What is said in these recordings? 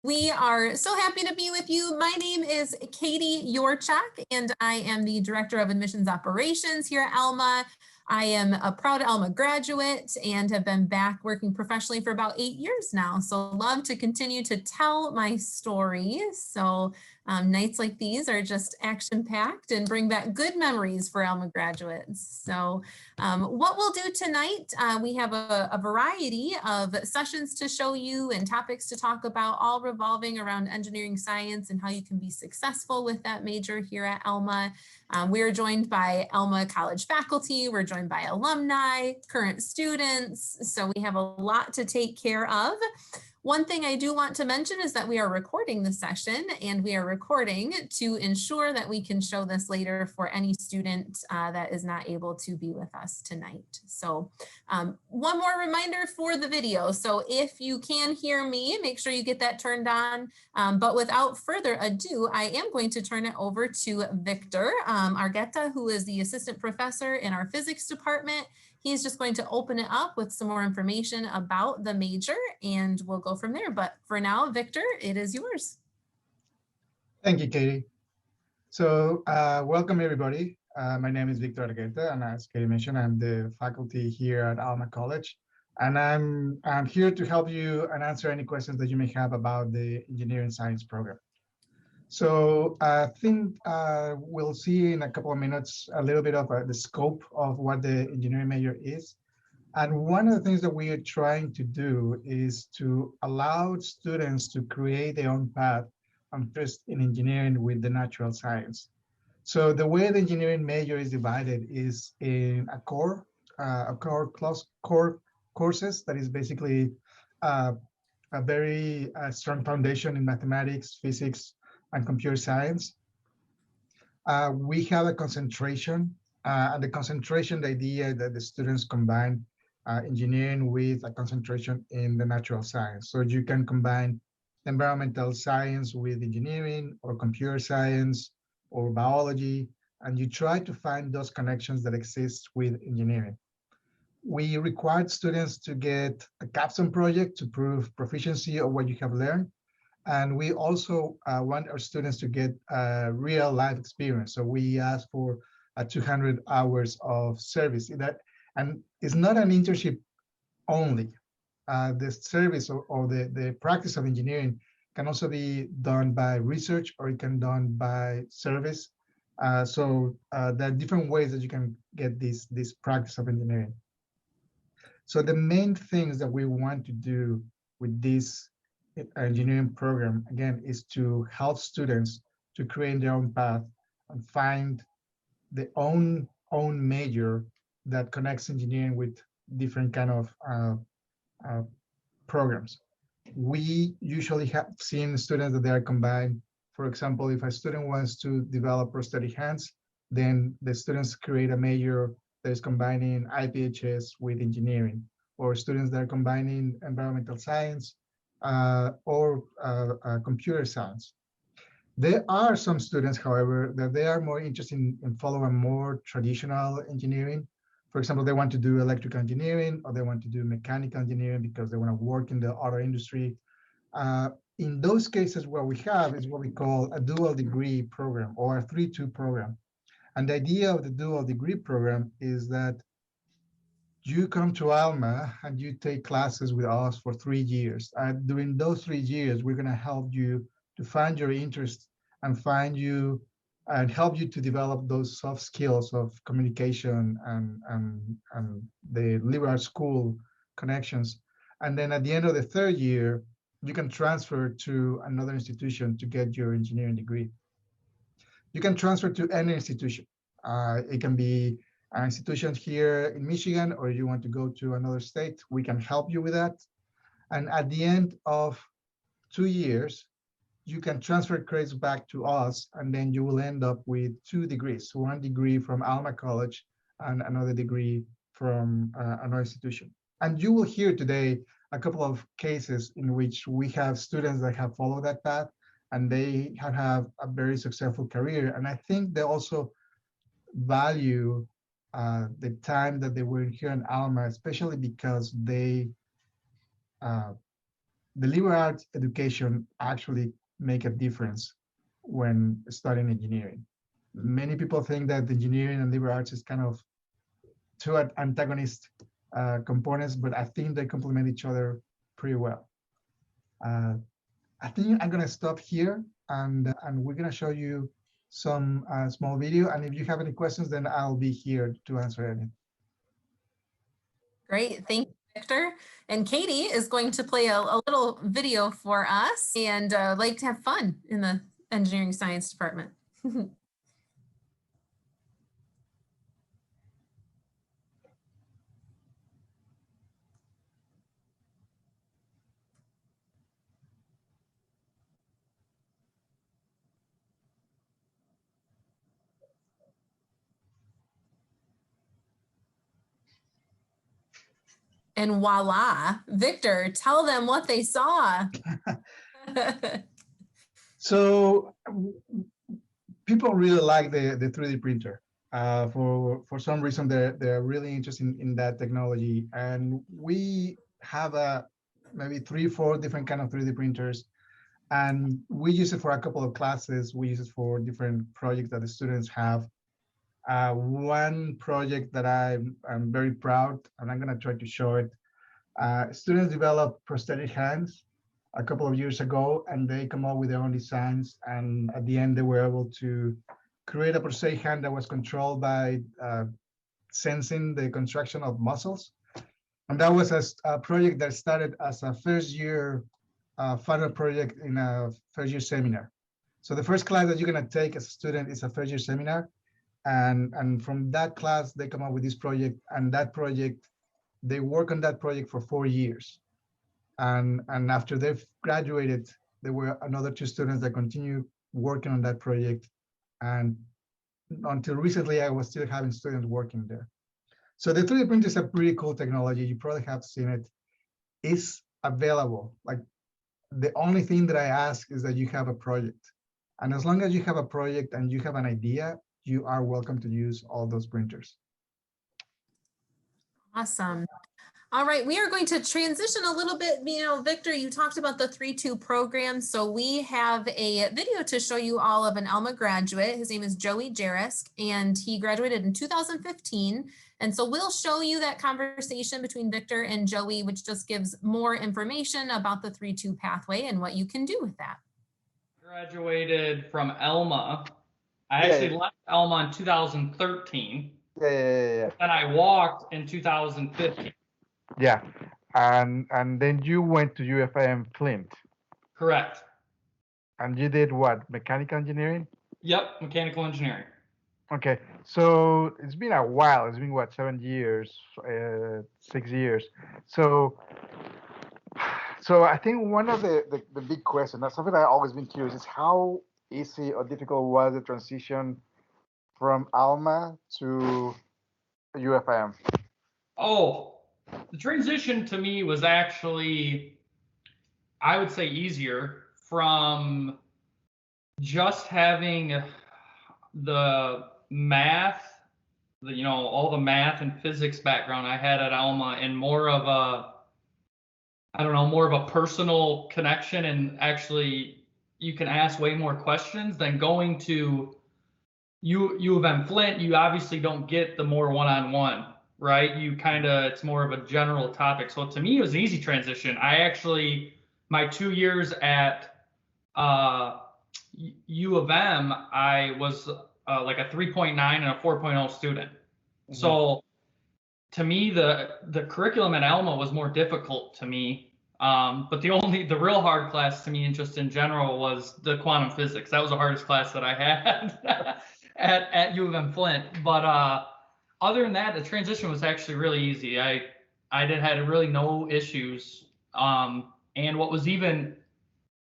We are so happy to be with you. My name is Katie Yorchak, and I am the Director of Admissions Operations here at Alma. I am a proud Alma graduate and have been back working professionally for about 8 years now. So love to continue to tell my story. So nights like these are just action-packed and bring back good memories for Alma graduates. So what we'll do tonight, we have a variety of sessions to show you and topics to talk about, all revolving around engineering science and how you can be successful with that major here at Alma. We are joined by Alma College faculty, we're joined by alumni, current students, so we have a lot to take care of. One thing I do want to mention is that we are recording the session, and we are recording to ensure that we can show this later for any student that is not able to be with us tonight. So one more reminder for the video. So if you can hear me, make sure you get that turned on. But without further ado, I am going to turn it over to Victor Argueta, who is the assistant professor in our physics department. He's just going to open it up with some more information about the major, and we'll go from there. But for now, Victor, it is yours. Thank you, Katie. So welcome, everybody. My name is Victor Argueta, and as Katie mentioned, I'm the faculty here at Alma College. And I'm here to help you and answer any questions that you may have about the engineering science program. So I think we'll see in a couple of minutes a little bit of the scope of what the engineering major is. And one of the things that we are trying to do is to allow students to create their own path and interest in engineering with the natural science. So the way the engineering major is divided is in a core courses that is basically a very strong foundation in mathematics, physics, and computer science. We have a concentration, and the concentration, the idea that the students combine engineering with a concentration in the natural science. So you can combine environmental science with engineering, or computer science, or biology, and you try to find those connections that exist with engineering. We required students to get a capstone project to prove proficiency of what you have learned. And we also want our students to get a real life experience. So we ask for 200 hours of service. And it's not an internship only. The service or the practice of engineering can also be done by research, or it can be done by service. So there are different ways that you can get this practice of engineering. So the main things that we want to do with this engineering program, again, is to help students to create their own path and find their own major that connects engineering with different kind of programs. We usually have seen students that they are combined. For example, if a student wants to develop prosthetic hands, then the students create a major that is combining IPHS with engineering, or students that are combining environmental science or computer science. There are some students, however, that they are more interested in following more traditional engineering. For example, they want to do electrical engineering, or they want to do mechanical engineering because they want to work in the auto industry. In those cases, what we have is what we call a dual degree program, or a 3-2 program. And the idea of the dual degree program is that you come to Alma and you take classes with us for 3 years. And during those 3 years, we're going to help you to find your interest and help you to develop those soft skills of communication and the liberal school connections. And then at the end of the 3rd year, you can transfer to another institution to get your engineering degree. You can transfer to any institution. It can be an institution here in Michigan, or you want to go to another state, we can help you with that. And at the end of 2 years, you can transfer credits back to us, and then you will end up with 2 degrees, 1 degree from Alma College and another degree from another institution. And you will hear today a couple of cases in which we have students that have followed that path, and they have a very successful career. And I think they also value the time that they were here in Alma, especially because they the liberal arts education actually make a difference when studying engineering. Many people think that engineering and liberal arts is kind of two antagonist components, but I think they complement each other pretty well. I think I'm gonna stop here, and we're gonna show you some small video. And if you have any questions, then I'll be here to answer any. Great, thank you, Victor. And Katie is going to play a little video for us and like to have fun in the engineering science department. And voila, Victor, tell them what they saw. So people really like the 3D printer. For some reason, they're really interested in that technology. And we have maybe 3-4 different kind of 3D printers. And we use it for a couple of classes. We use it for different projects that the students have. One project that I'm very proud, and I'm gonna try to show it. Students developed prosthetic hands a couple of years ago, and they come up with their own designs. And at the end, they were able to create a prosthetic hand that was controlled by sensing the contraction of muscles. And that was a project that started as a first year final project in a first year seminar. So the first class that you're gonna take as a student is a first year seminar. And from that class, they come up with this project, and that project, they work on that project for 4 years. And after they've graduated, there were another 2 students that continue working on that project. And until recently, I was still having students working there. So the 3D printer is a pretty cool technology. You probably have seen it. It's available. Like, the only thing that I ask is that you have a project. And as long as you have a project and you have an idea, you are welcome to use all those printers. Awesome. All right, we are going to transition a little bit. You know, Victor, you talked about the 3-2 program. So we have a video to show you all of an Alma graduate. His name is Joey Jarisk, and he graduated in 2015. And so we'll show you that conversation between Victor and Joey, which just gives more information about the 3-2 pathway and what you can do with that. Graduated from Alma. I actually left Alma in 2013. Yeah. And I walked in 2015. Yeah, and then you went to UFM Flint. Correct. And you did what? Mechanical engineering? Yep, mechanical engineering. Okay, so it's been a while. It's been what, 7 years, 6 years. So I think one of the big questions, that's something I've always been curious, is how easy or difficult was the transition from Alma to UFM? Oh, the transition to me was actually, I would say, easier from just having the math, all the math and physics background I had at Alma, and more of a personal connection, and actually you can ask way more questions than going to U of M Flint. You obviously don't get the more one-on-one, right? It's more of a general topic. So to me, it was an easy transition. My 2 years at U of M, I was like a 3.9 and a 4.0 student. Mm-hmm. So to me, the curriculum at Alma was more difficult to me. But the real hard class to me, and just in general, was the quantum physics. That was the hardest class that I had at U of M Flint. But other than that, the transition was actually really easy. I had really no issues. And what was even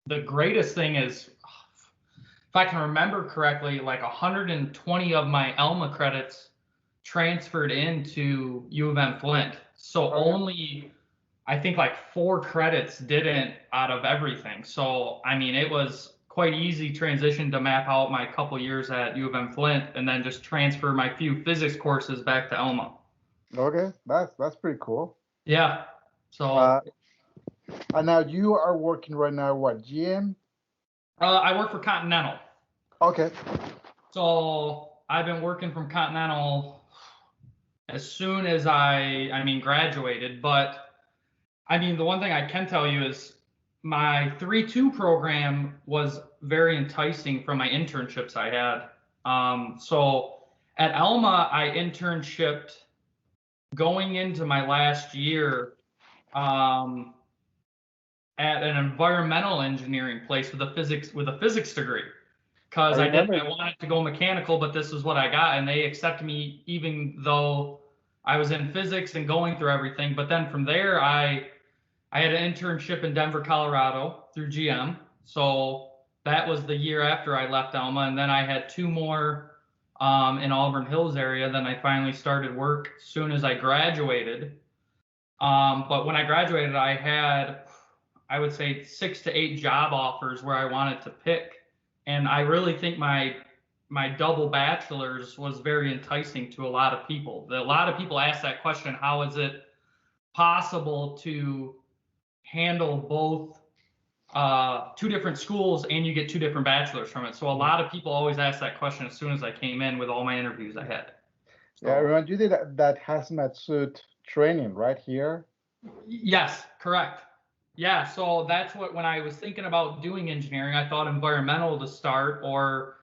the greatest thing is, if I can remember correctly, like 120 of my Alma credits transferred into U of M Flint. So only, I think, like 4 credits didn't out of everything. So, I mean, it was quite easy transition to map out my couple years at U of M Flint and then just transfer my few physics courses back to Alma. Okay, that's pretty cool. Yeah. So And now you are working right now, what, GM? I work for Continental. Okay. So I've been working from Continental as soon as graduated. But I mean, the one thing I can tell you is my 3-2 program was very enticing from my internships I had. So at Alma, I internshipped going into my last year um, at an environmental engineering place with a physics degree. Because I wanted to go mechanical, but this is what I got, and they accepted me even though I was in physics and going through everything. But then from there, I had an internship in Denver, Colorado through GM. So that was the year after I left Alma, and then I had 2 more in Auburn Hills area. Then I finally started work as soon as I graduated. But when I graduated, I had, I would say, 6 to 8 job offers where I wanted to pick. And I really think my double bachelor's was very enticing to a lot of people. A lot of people ask that question, how is it possible to handle both 2 different schools and you get 2 different bachelors from it? So a lot of people always ask that question as soon as I came in with all my interviews I had. So, yeah, I remember you did that hazmat suit training right here. Yes, correct. Yeah, so that's when I was thinking about doing engineering, I thought environmental to start or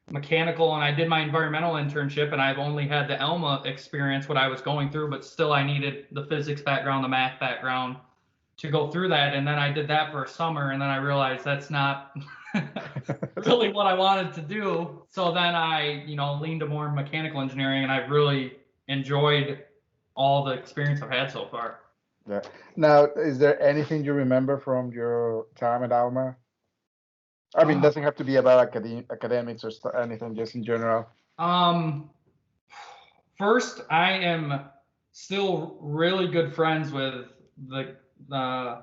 mechanical, and I did my environmental internship, and I've only had the Alma experience, what I was going through, but still I needed the physics background, the math background to go through that. And then I did that for a summer, and then I realized that's not really what I wanted to do. So then I, leaned to more mechanical engineering, and I've really enjoyed all the experience I've had so far. Yeah. Now, is there anything you remember from your time at Alma? I mean, it doesn't have to be about academics or anything, just in general. First, I am still really good friends with my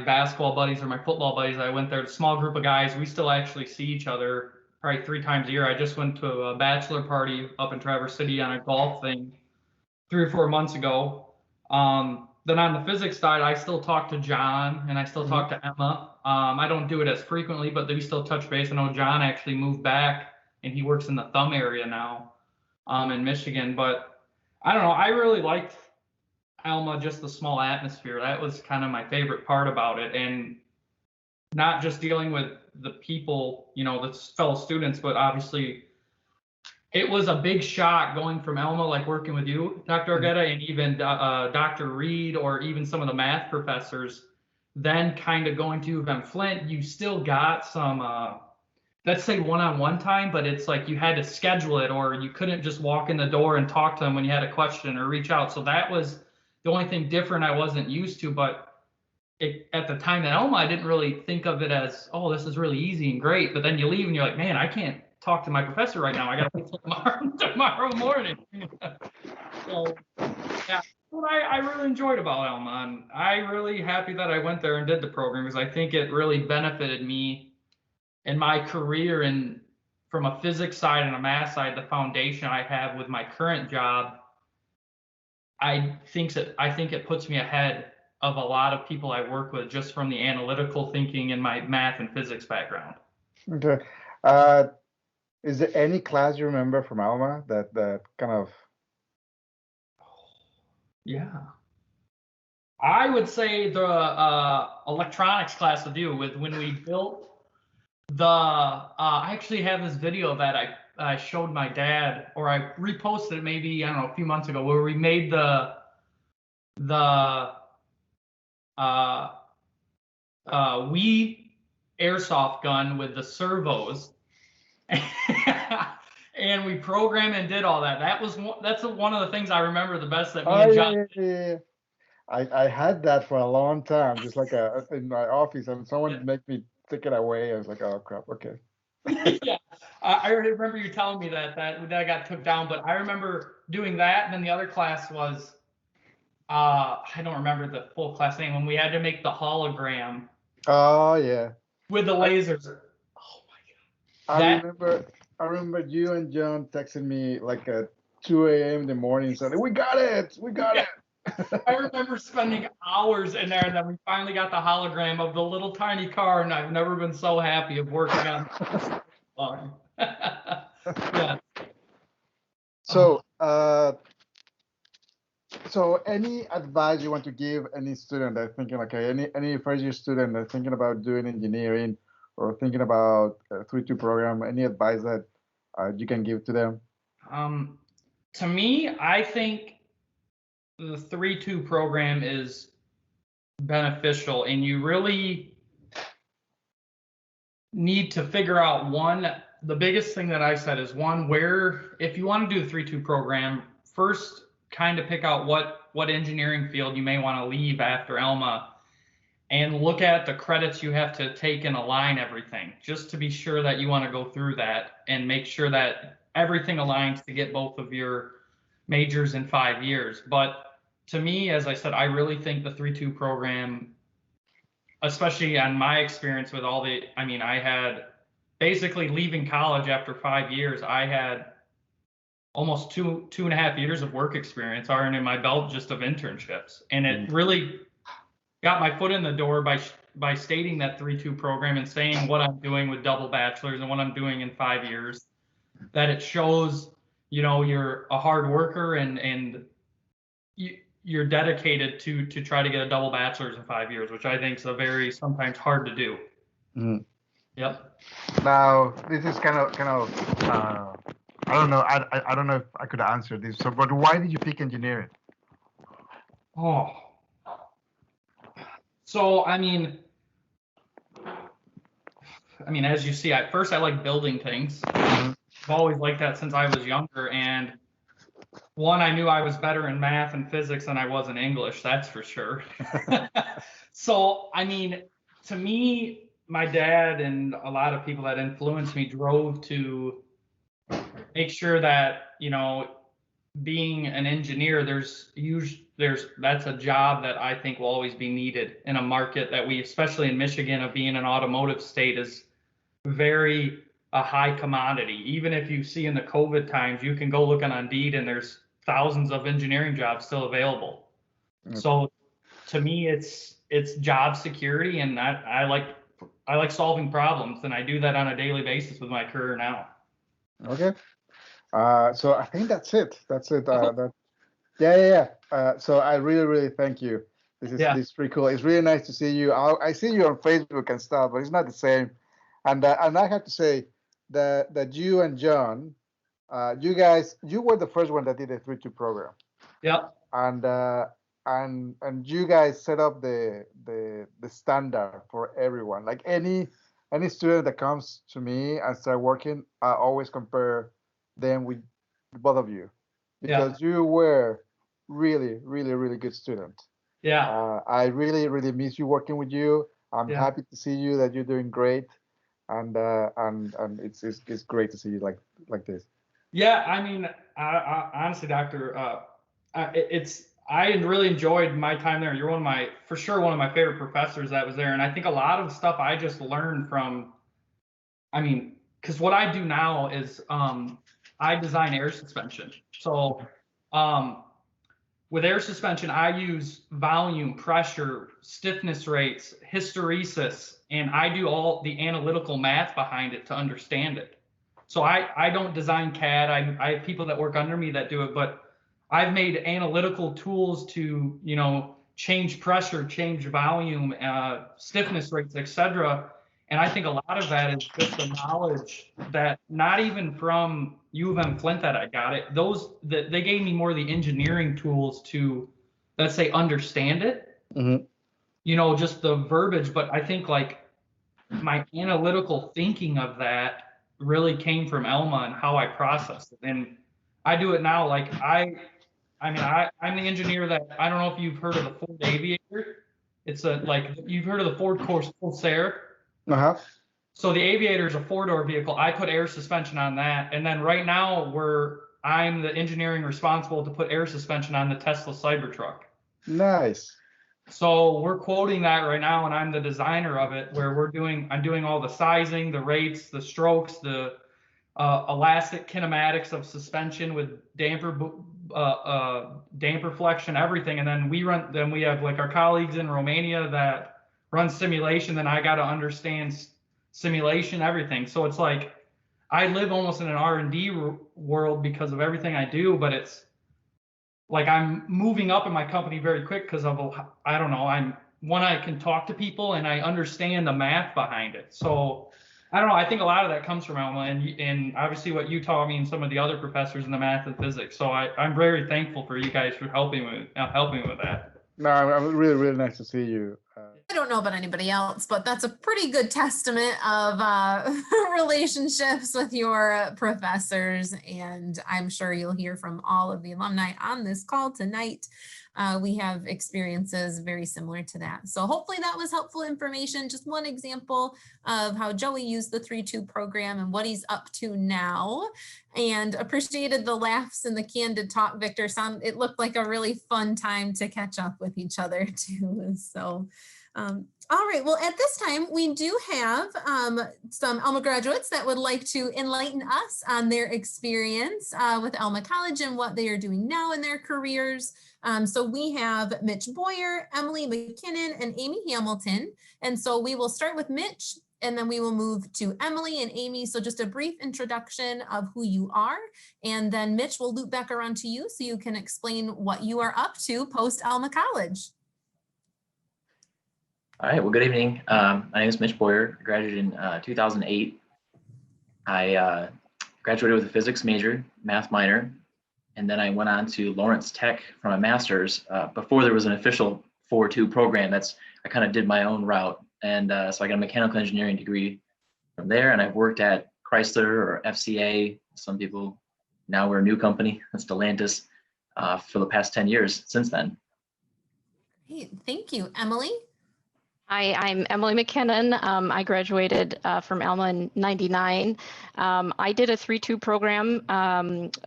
basketball buddies or my football buddies. I went there, a small group of guys. We still actually see each other probably 3 times a year. I just went to a bachelor party up in Traverse City on a golf thing 3 or 4 months ago. Then on the physics side, I still talk to John and I still talk to Emma. I don't do it as frequently, but we still touch base. I know John actually moved back and he works in the Thumb area now in Michigan. But I don't know. I really liked Alma, just the small atmosphere. That was kind of my favorite part about it. And not just dealing with the people, the fellow students, but obviously it was a big shock going from Alma, like working with you, Dr. Argueta, and even Dr. Reed, or even some of the math professors, then kind of going to UM Flint. You still got some, let's say, one-on-one time, but it's like you had to schedule it, or you couldn't just walk in the door and talk to them when you had a question or reach out. So that was the only thing different I wasn't used to. But at the time at Alma, I didn't really think of it as, oh, this is really easy and great. But then you leave and you're like, man, I can't talk to my professor right now. I got to wait till tomorrow morning. So, yeah, what I really enjoyed about Alma, and I'm really happy that I went there and did the program, because I think it really benefited me in my career, and from a physics side and a math side, the foundation I have with my current job. I think it puts me ahead of a lot of people I work with, just from the analytical thinking and my math and physics background. Okay. Is there any class you remember from Alma that kind of? Yeah, I would say the electronics class to do with when we built the. I actually have this video that I showed my dad, or I reposted it maybe, I don't know, a few months ago, where we made the Wii airsoft gun with the servos. And we programmed and did all that. That's one of the things I remember the best that me and John. Yeah. I had that for a long time, just like in my office, and someone make me take it away. I was like, oh crap, okay. Yeah, I remember you telling me that got took down, but I remember doing that. And then the other class was, I don't remember the full class name, when we had to make the hologram. Oh yeah. With the lasers. Oh my God. I remember you and John texting me like at 2 a.m. in the morning, saying, we got it. I remember spending hours in there, and then we finally got the hologram of the little tiny car, and I've never been so happy of working on this long. Yeah. So, so any advice you want to give any student that's thinking, okay, any first year student that's thinking about doing engineering or thinking about a 3-2 program, any advice that you can give to them? To me, I think the 3-2 program is beneficial, and you really need to figure out the biggest thing that I said is where, if you want to do the 3-2 program, first kind of pick out what engineering field you may want to leave after Alma, and look at the credits you have to take and align everything, just to be sure that you want to go through that and make sure that everything aligns to get both of your majors in 5 years. But to me, as I said, I really think the 3-2 program, especially on my experience with I had basically leaving college after 5 years, I had almost 2.5 years of work experience already in my belt just of internships. And it really got my foot in the door by stating that 3-2 program and saying what I'm doing with double bachelors and what I'm doing in 5 years, that it shows, you're a hard worker and you're dedicated to try to get a double bachelor's in 5 years, which I think is sometimes hard to do. Mm-hmm. Yep. Now, this is kind of I don't know. I don't know if I could answer this. So, but why did you pick engineering? Oh. So, I mean, as you see, at first I like building things. Mm-hmm. I've always liked that since I was younger. And I knew I was better in math and physics than I was in English, that's for sure. So, to me, my dad and a lot of people that influenced me drove to make sure that, being an engineer, that's a job that I think will always be needed in a market that we, especially in Michigan, of being an automotive state, is very a high commodity. Even if you see in the COVID times, you can go look on Indeed and there's thousands of engineering jobs still available. Okay. So to me, it's job security, and I like solving problems, and I do that on a daily basis with my career now. Okay. So I think that's it. Yeah. So I really thank you. This is pretty cool. It's really nice to see you. I see you on Facebook and stuff, but it's not the same. And I have to say that you and John, you were the first one that did a 3-2 program. Yeah. And you guys set up the standard for everyone. Like any student that comes to me and start working, I always compare them with both of you, because you were really good student. Yeah. I really miss you working with you. I'm happy to see you that you're doing great, and it's great to see you like this. Yeah, I honestly, Doctor, I really enjoyed my time there. You're for sure one of my favorite professors that was there, and I think a lot of stuff I just learned from. Because what I do now is I design air suspension. So with air suspension, I use volume, pressure, stiffness rates, hysteresis, and I do all the analytical math behind it to understand it. So I don't design CAD. I have people that work under me that do it, but I've made analytical tools to, change pressure, change volume, stiffness rates, etc. And I think a lot of that is just the knowledge that not even from U of M Flint that I got it. They gave me more of the engineering tools to, let's say, understand it. Mm-hmm. Just the verbiage. But I think my analytical thinking of that really came from Alma and how I processed it. And I do it now. I'm the engineer that, I don't know if you've heard of the Ford Aviator. It's you've heard of the Ford Corsair. Uh-huh. So the Aviator is a 4-door vehicle. I put air suspension on that. And then right now I'm the engineering responsible to put air suspension on the Tesla Cybertruck. Nice. So we're quoting that right now, and I'm the designer of it, where I'm doing all the sizing, the rates, the strokes, the elastic kinematics of suspension with damper damper flexion, everything. And then we have like our colleagues in Romania that run simulation. Then I got to understand simulation, everything. So it's like I live almost in an R&D world because of everything I do, but it's like I'm moving up in my company very quick because of, I don't know, I can talk to people and I understand the math behind it. So I don't know, I think a lot of that comes from Alma and obviously what you taught me and some of the other professors in the math and physics. So I'm very thankful for you guys for helping with that. No, I'm really, really nice to see you. I don't know about anybody else, but that's a pretty good testament of relationships with your professors. And I'm sure you'll hear from all of the alumni on this call tonight. We have experiences very similar to that. So hopefully that was helpful information. Just one example of how Joey used the 3-2 program and what he's up to now. And appreciated the laughs and the candid talk, Victor. It looked like a really fun time to catch up with each other too. So all right, well, at this time, we do have some Alma graduates that would like to enlighten us on their experience with Alma College and what they are doing now in their careers. So we have Mitch Boyer, Emily McKinnon, and Amy Hamilton. And so we will start with Mitch, and then we will move to Emily and Amy. So just a brief introduction of who you are. And then Mitch will loop back around to you so you can explain what you are up to post Alma College. All right, well, good evening. My name is Mitch Boyer. I graduated in 2008. I graduated with a physics major, math minor, and then I went on to Lawrence Tech for my master's. Before there was an official 4-2 program, I kind of did my own route. And so I got a mechanical engineering degree from there, and I've worked at Chrysler or FCA. Some people, now we're a new company, that's Stellantis, for the past 10 years since then. Great, thank you. Emily? Hi, I'm Emily McKinnon. I graduated from Alma in '99. I did a 3-2 program,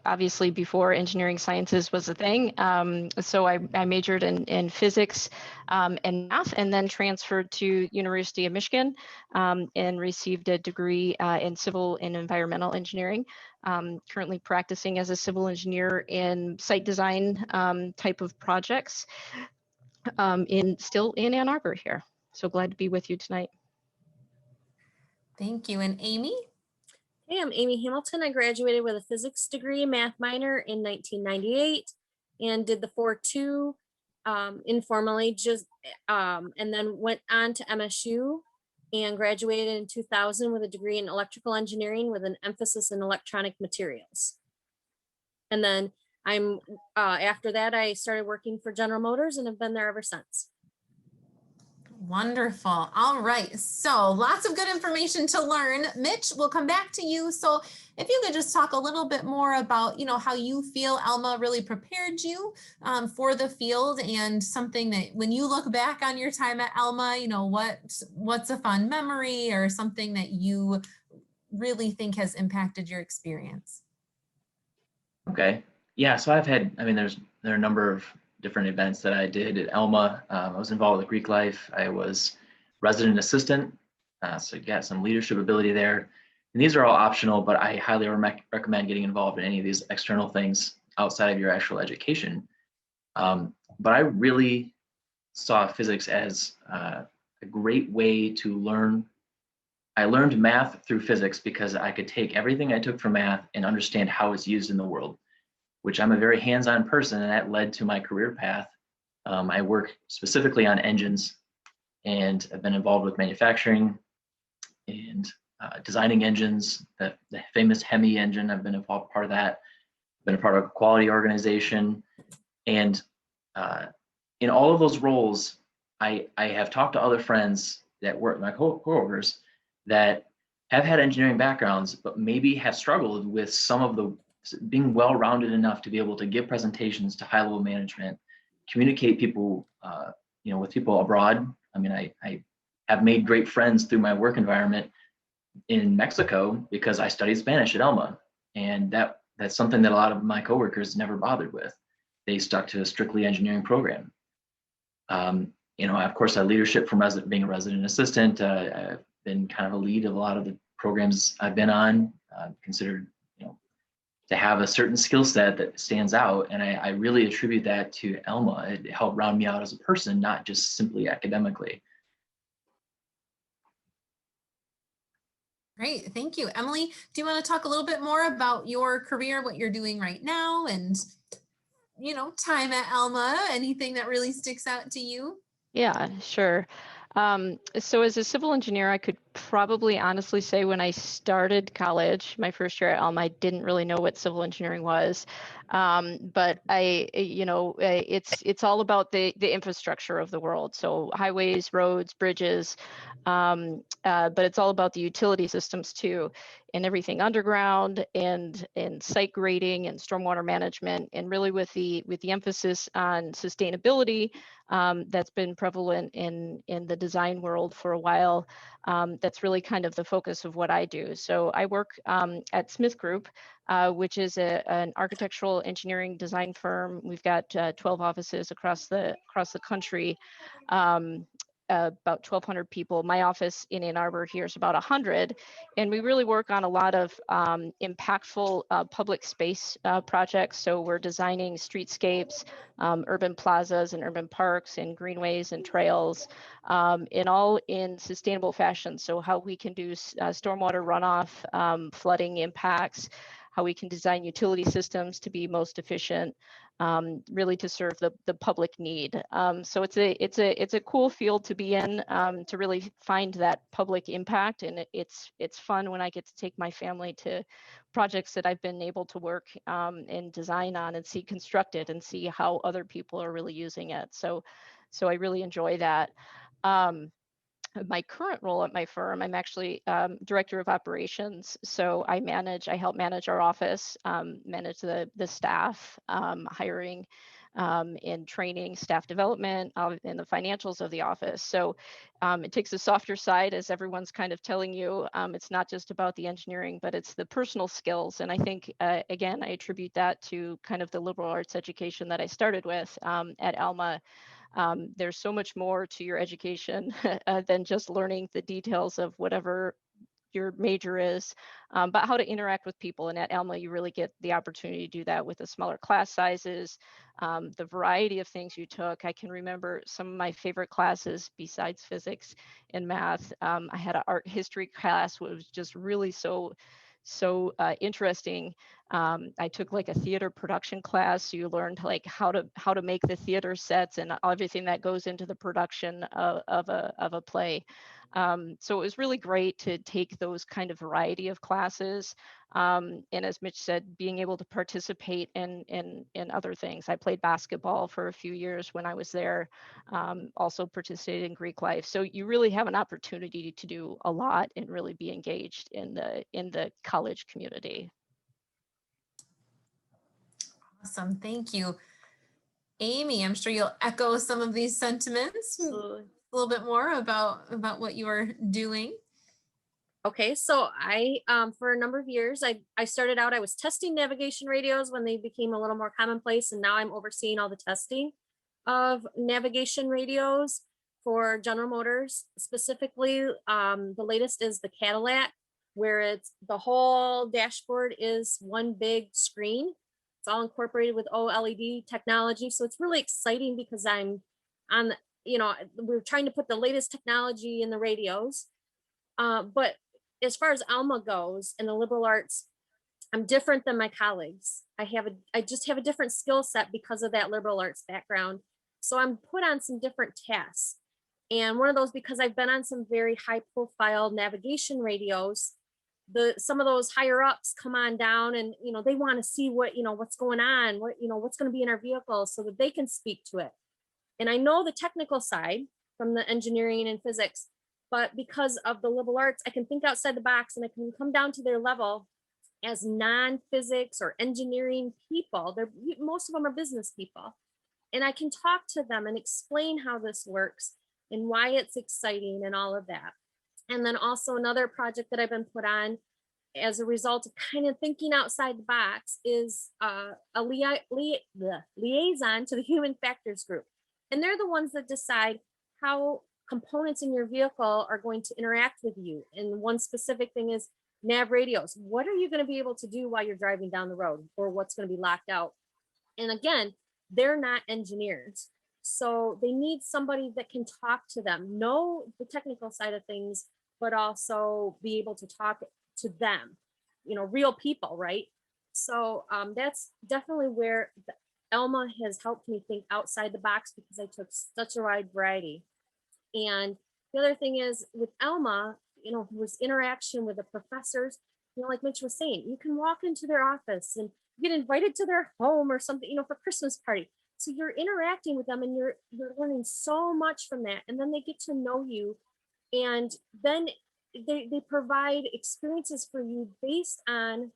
obviously before engineering sciences was a thing. So I majored in physics and math, and then transferred to University of Michigan and received a degree in civil and environmental engineering. Currently practicing as a civil engineer in site design type of projects still in Ann Arbor here. So glad to be with you tonight. Thank you. And Amy? Hey, I'm Amy Hamilton. I graduated with a physics degree, math minor in 1998, and did the 4-2 informally, and then went on to MSU and graduated in 2000 with a degree in electrical engineering with an emphasis in electronic materials. And then after that, I started working for General Motors and have been there ever since. Wonderful. All right. So lots of good information to learn. Mitch, we'll come back to you. So if you could just talk a little bit more about, how you feel Alma really prepared you for the field, and something that when you look back on your time at Alma, what's a fun memory or something that you really think has impacted your experience? Okay. Yeah. So there are a number of different events that I did at Alma. I was involved with Greek life. I was resident assistant, so you got some leadership ability there. And these are all optional, but I highly recommend getting involved in any of these external things outside of your actual education. But I really saw physics as a great way to learn. I learned math through physics because I could take everything I took from math and understand how it's used in the world, which I'm a very hands-on person, and that led to my career path. I work specifically on engines, and I've been involved with manufacturing and designing engines. The famous Hemi engine, I've been involved part of that. I've been a part of a quality organization, and in all of those roles, I have talked to other friends that work, my coworkers, that have had engineering backgrounds, but maybe have struggled with some of the being well-rounded enough to be able to give presentations to high-level management, communicate people, with people abroad. I mean, I have made great friends through my work environment in Mexico because I studied Spanish at Alma, and that's something that a lot of my coworkers never bothered with. They stuck to a strictly engineering program. Of course, I leadership from being a resident assistant. I've been kind of a lead of a lot of the programs I've been on, considered to have a certain skill set that stands out. And I really attribute that to Alma. It helped round me out as a person, not just simply academically. Great, thank you. Emily, do you want to talk a little bit more about your career, what you're doing right now, and time at Alma, anything that really sticks out to you? Yeah, sure. So as a civil engineer, I could probably honestly say when I started college, my first year at Alma, I didn't really know what civil engineering was. But it's all about the infrastructure of the world. So highways, roads, bridges, but it's all about the utility systems too, and everything underground and site grading and stormwater management, and really with the emphasis on sustainability. That's been prevalent in the design world for a while. That's really kind of the focus of what I do. So I work at Smith Group, which is an architectural engineering design firm. We've got 12 offices across the country. About 1,200 people. My office in Ann Arbor here is about 100, and we really work on a lot of impactful public space projects. So we're designing streetscapes, urban plazas and urban parks and greenways and trails, in all in sustainable fashion. So how we can do stormwater runoff, flooding impacts, how we can design utility systems to be most efficient, really to serve the public need. So it's a cool field to be in, to really find that public impact, and it's fun when I get to take my family to projects that I've been able to work and design on and see constructed and see how other people are really using it. So I really enjoy that. My current role at my firm, I'm actually director of operations. So I help manage our office, manage the staff, hiring and training, staff development, and the financials of the office. So it takes a softer side, as everyone's kind of telling you. It's not just about the engineering, but it's the personal skills. And I think, again, I attribute that to kind of the liberal arts education that I started with at Alma. There's so much more to your education than just learning the details of whatever your major is, but how to interact with people. And at Alma, you really get the opportunity to do that with the smaller class sizes, the variety of things you took. I can remember some of my favorite classes besides physics and math. I had an art history class, which was just really so interesting. I took like a theater production class, so you learned like how to make the theater sets and everything that goes into the production of a play. So it was really great to take those kind of variety of classes. And as Mitch said, being able to participate in other things. I played basketball for a few years when I was there, also participated in Greek life. So you really have an opportunity to do a lot and really be engaged in the college community. Awesome, thank you. Amy, I'm sure you'll echo some of these sentiments. Absolutely. A little bit more about what you are doing. Okay, so I for a number of years, I started out, I was testing navigation radios when they became a little more commonplace, and now I'm overseeing all the testing of navigation radios for General Motors. Specifically, the latest is the Cadillac, where it's the whole dashboard is one big screen. It's all incorporated with OLED technology, so it's really exciting because I'm on the, we're trying to put the latest technology in the radios. But as far as Alma goes and the liberal arts, I'm different than my colleagues. I just have a different skill set because of that liberal arts background. So I'm put on some different tasks. And one of those, because I've been on some very high profile navigation radios, some of those higher ups come on down and, they want to see what's going on, what's going to be in our vehicle so that they can speak to it. And I know the technical side from the engineering and physics, but because of the liberal arts, I can think outside the box and I can come down to their level as non-physics or engineering people. Most of them are business people. And I can talk to them and explain how this works and why it's exciting and all of that. And then also another project that I've been put on as a result of kind of thinking outside the box is a liaison to the human factors group. And they're the ones that decide how components in your vehicle are going to interact with you. And one specific thing is nav radios. What are you going to be able to do while you're driving down the road, or what's going to be locked out? And again, they're not engineers. So they need somebody that can talk to them, know the technical side of things, but also be able to talk to them, you know, real people, right? So that's definitely where Alma has helped me think outside the box, because I took such a wide variety. And the other thing is with Alma, you know, was interaction with the professors. You know, like Mitch was saying, you can walk into their office and get invited to their home or something, you know, for Christmas party. So you're interacting with them and you're learning so much from that. And then they get to know you, and then they provide experiences for you based on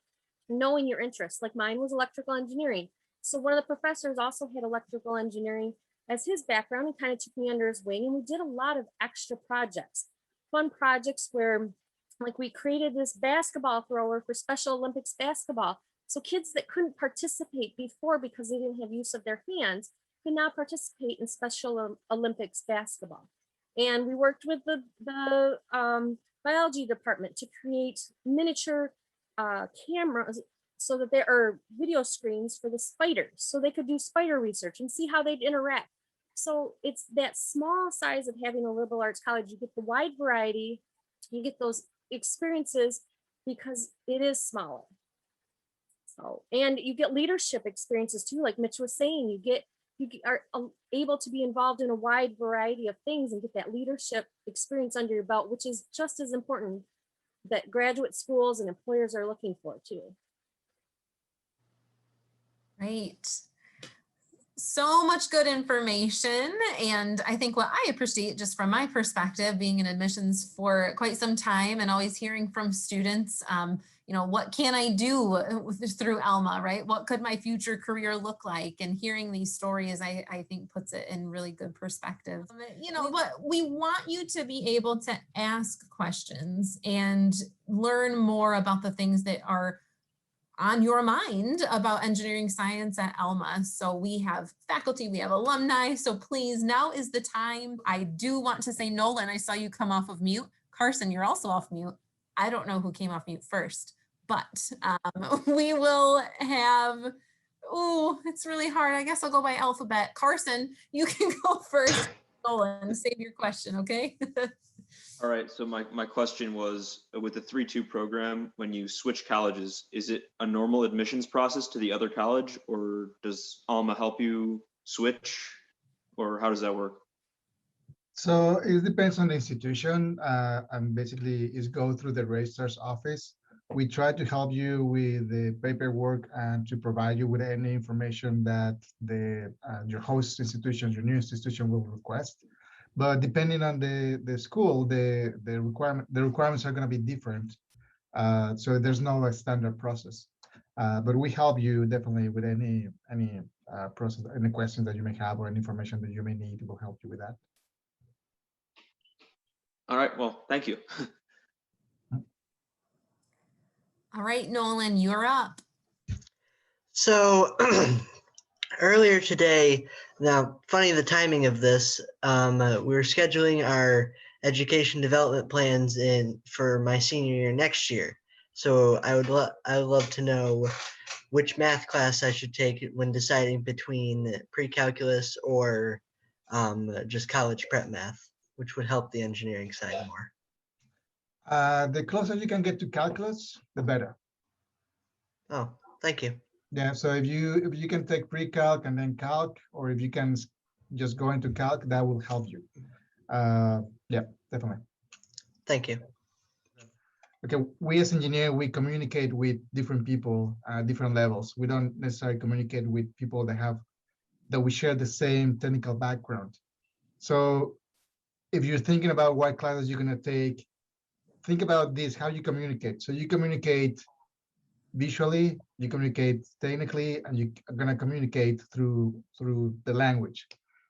knowing your interests. Like mine was electrical engineering. So one of the professors also had electrical engineering as his background and kind of took me under his wing. And we did a lot of extra projects, fun projects where, like, we created this basketball thrower for Special Olympics basketball. So kids that couldn't participate before because they didn't have use of their hands could now participate in Special Olympics basketball. And we worked with the biology department to create miniature cameras, so that there are video screens for the spiders, so they could do spider research and see how they'd interact. So it's that small size of having a liberal arts college. You get the wide variety, you get those experiences because it is smaller. So, and you get leadership experiences too, like Mitch was saying. You are able to be involved in a wide variety of things and get that leadership experience under your belt, which is just as important that graduate schools and employers are looking for too. Great. So much good information. And I think what I appreciate, just from my perspective, being in admissions for quite some time and always hearing from students, you know, what can I do through Alma, right? What could my future career look like? And hearing these stories, I think puts it in really good perspective. You know, what we want you to be able to ask questions and learn more about the things that are on your mind about engineering science at Alma. So we have faculty, we have alumni. So please, now is the time. I do want to say, Nolan, I saw you come off of mute. Carson, you're also off mute. I don't know who came off mute first, but we will have, oh, it's really hard. I guess I'll go by alphabet. Carson, you can go first. Nolan, save your question, okay? All right, so my question was, with the 3-2 program, when you switch colleges, is it a normal admissions process to the other college, or does Alma help you switch, or how does that work? So it depends on the institution, and basically is go through the registrar's office. We try to help you with the paperwork and to provide you with any information that your host institution, your new institution will request. But depending on the school, the requirements are going to be different. So there's no standard process. But we help you definitely with any process, any questions that you may have or any information that you may need. We'll help you with that. All right, well, thank you. All right, Nolan, you're up. So earlier today, now funny the timing of this, we were scheduling our education development plans for my senior year next year. So I would love to know which math class I should take when deciding between pre-calculus or just college prep math, which would help the engineering side more. The closer you can get to calculus, the better. Oh, thank you. Yeah, so if you can take pre-calc and then calc, or if you can just go into calc, that will help you. Yeah, definitely. Thank you. Okay, we as engineers, we communicate with different people at different levels. We don't necessarily communicate with people that we share the same technical background. So if you're thinking about what classes you're gonna take, think about this, how you communicate. So you communicate visually, you communicate technically, and you are going to communicate through the language.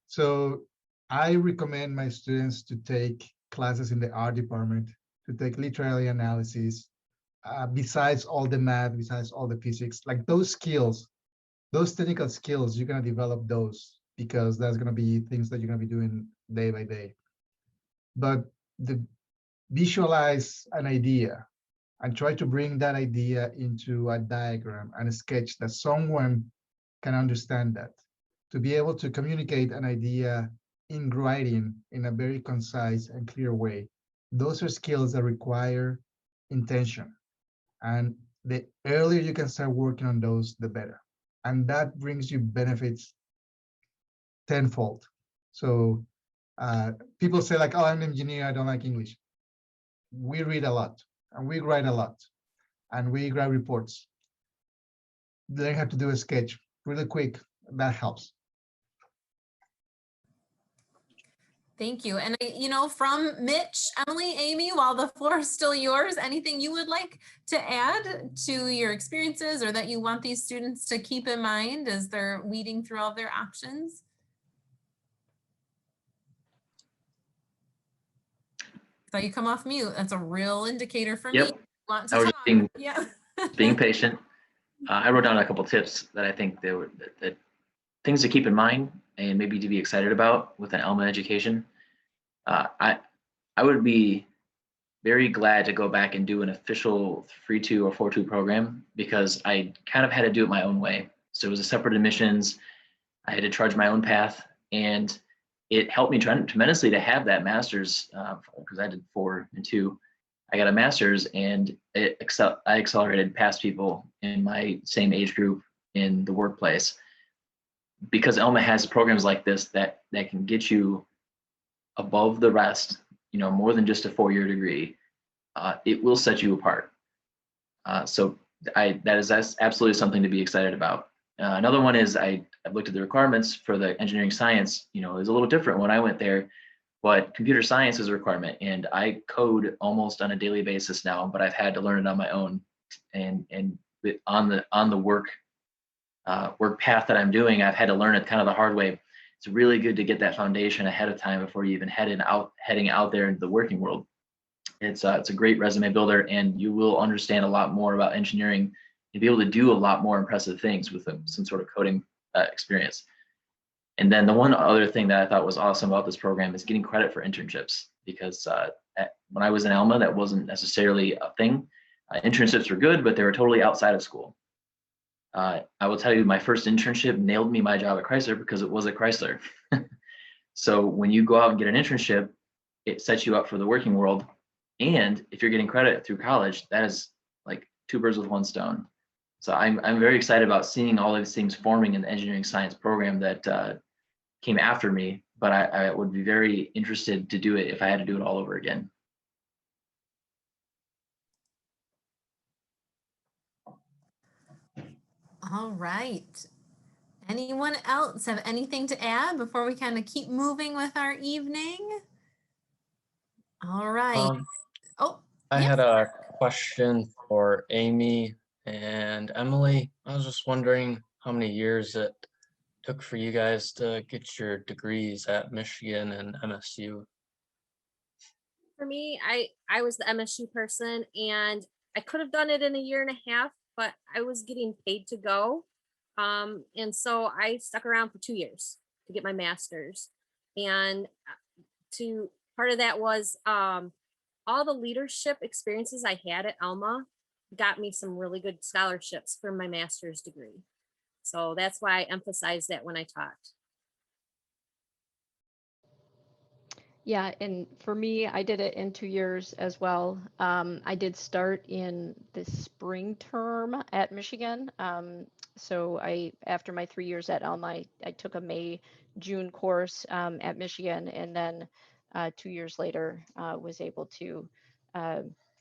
So I recommend my students to take classes in the art department, to take literary analysis, besides all the math, besides all the physics, like those skills, those technical skills, you're going to develop those because that's going to be things that you're going to be doing day by day. But visualize an idea and try to bring that idea into a diagram and a sketch that someone can understand that. To be able to communicate an idea in writing in a very concise and clear way. Those are skills that require intention. And the earlier you can start working on those, the better. And that brings you benefits tenfold. So people say like, oh, I'm an engineer, I don't like English. We read a lot and we write a lot and we write reports. Learn how to do a sketch really quick, that helps. Thank you. And, from Mitch, Emily, Amy, while the floor is still yours, anything you would like to add to your experiences or that you want these students to keep in mind as they're weeding through all of their options? So you come off mute. That's a real indicator for me. Yep. Want I to was talk. being, Yeah. being patient. I wrote down a couple tips that I think that things to keep in mind and maybe to be excited about with an Alma education. I would be very glad to go back and do an official 3-2 or 4-2 program because I kind of had to do it my own way. So it was a separate admissions. I had to charge my own path, and it helped me tremendously to have that master's because I did 4 and 2. I got a master's, and I accelerated past people in my same age group in the workplace because Alma has programs like this that can get you above the rest, more than just a 4-year degree. It will set you apart. So that is absolutely something to be excited about. Another one is I've looked at the requirements for the engineering science, it was a little different when I went there, but computer science is a requirement, and I code almost on a daily basis now, but I've had to learn it on my own and on the work path that I'm doing, I've had to learn it kind of the hard way. It's really good to get that foundation ahead of time before you even heading out there into the working world. It's a great resume builder, and you will understand a lot more about engineering and be able to do a lot more impressive things with some sort of coding experience. And then the one other thing that I thought was awesome about this program is getting credit for internships, because when I was in Alma, that wasn't necessarily a thing. Internships were good, but they were totally outside of school. I will tell you, my first internship nailed me my job at Chrysler because it was at Chrysler. So when you go out and get an internship, it sets you up for the working world. And if you're getting credit through college, that is like 2 birds with 1 stone. So I'm very excited about seeing all these things forming in the engineering science program that came after me, but I would be very interested to do it if I had to do it all over again. All right. Anyone else have anything to add before we kind of keep moving with our evening? All right. I yes. had a question for Amy and Emily. I was just wondering how many years it took for you guys to get your degrees at Michigan and MSU. For me, I was the MSU person, and I could have done it in a year and a half, but I was getting paid to go. And so I stuck around for 2 years to get my master's. And part of that was all the leadership experiences I had at Alma got me some really good scholarships for my master's degree. So that's why I emphasize that when I taught. Yeah, and for me, I did it in 2 years as well. I did start in the spring term at Michigan. So after my 3 years at Alma, I took a May-June course at Michigan, and then 2 years later was able to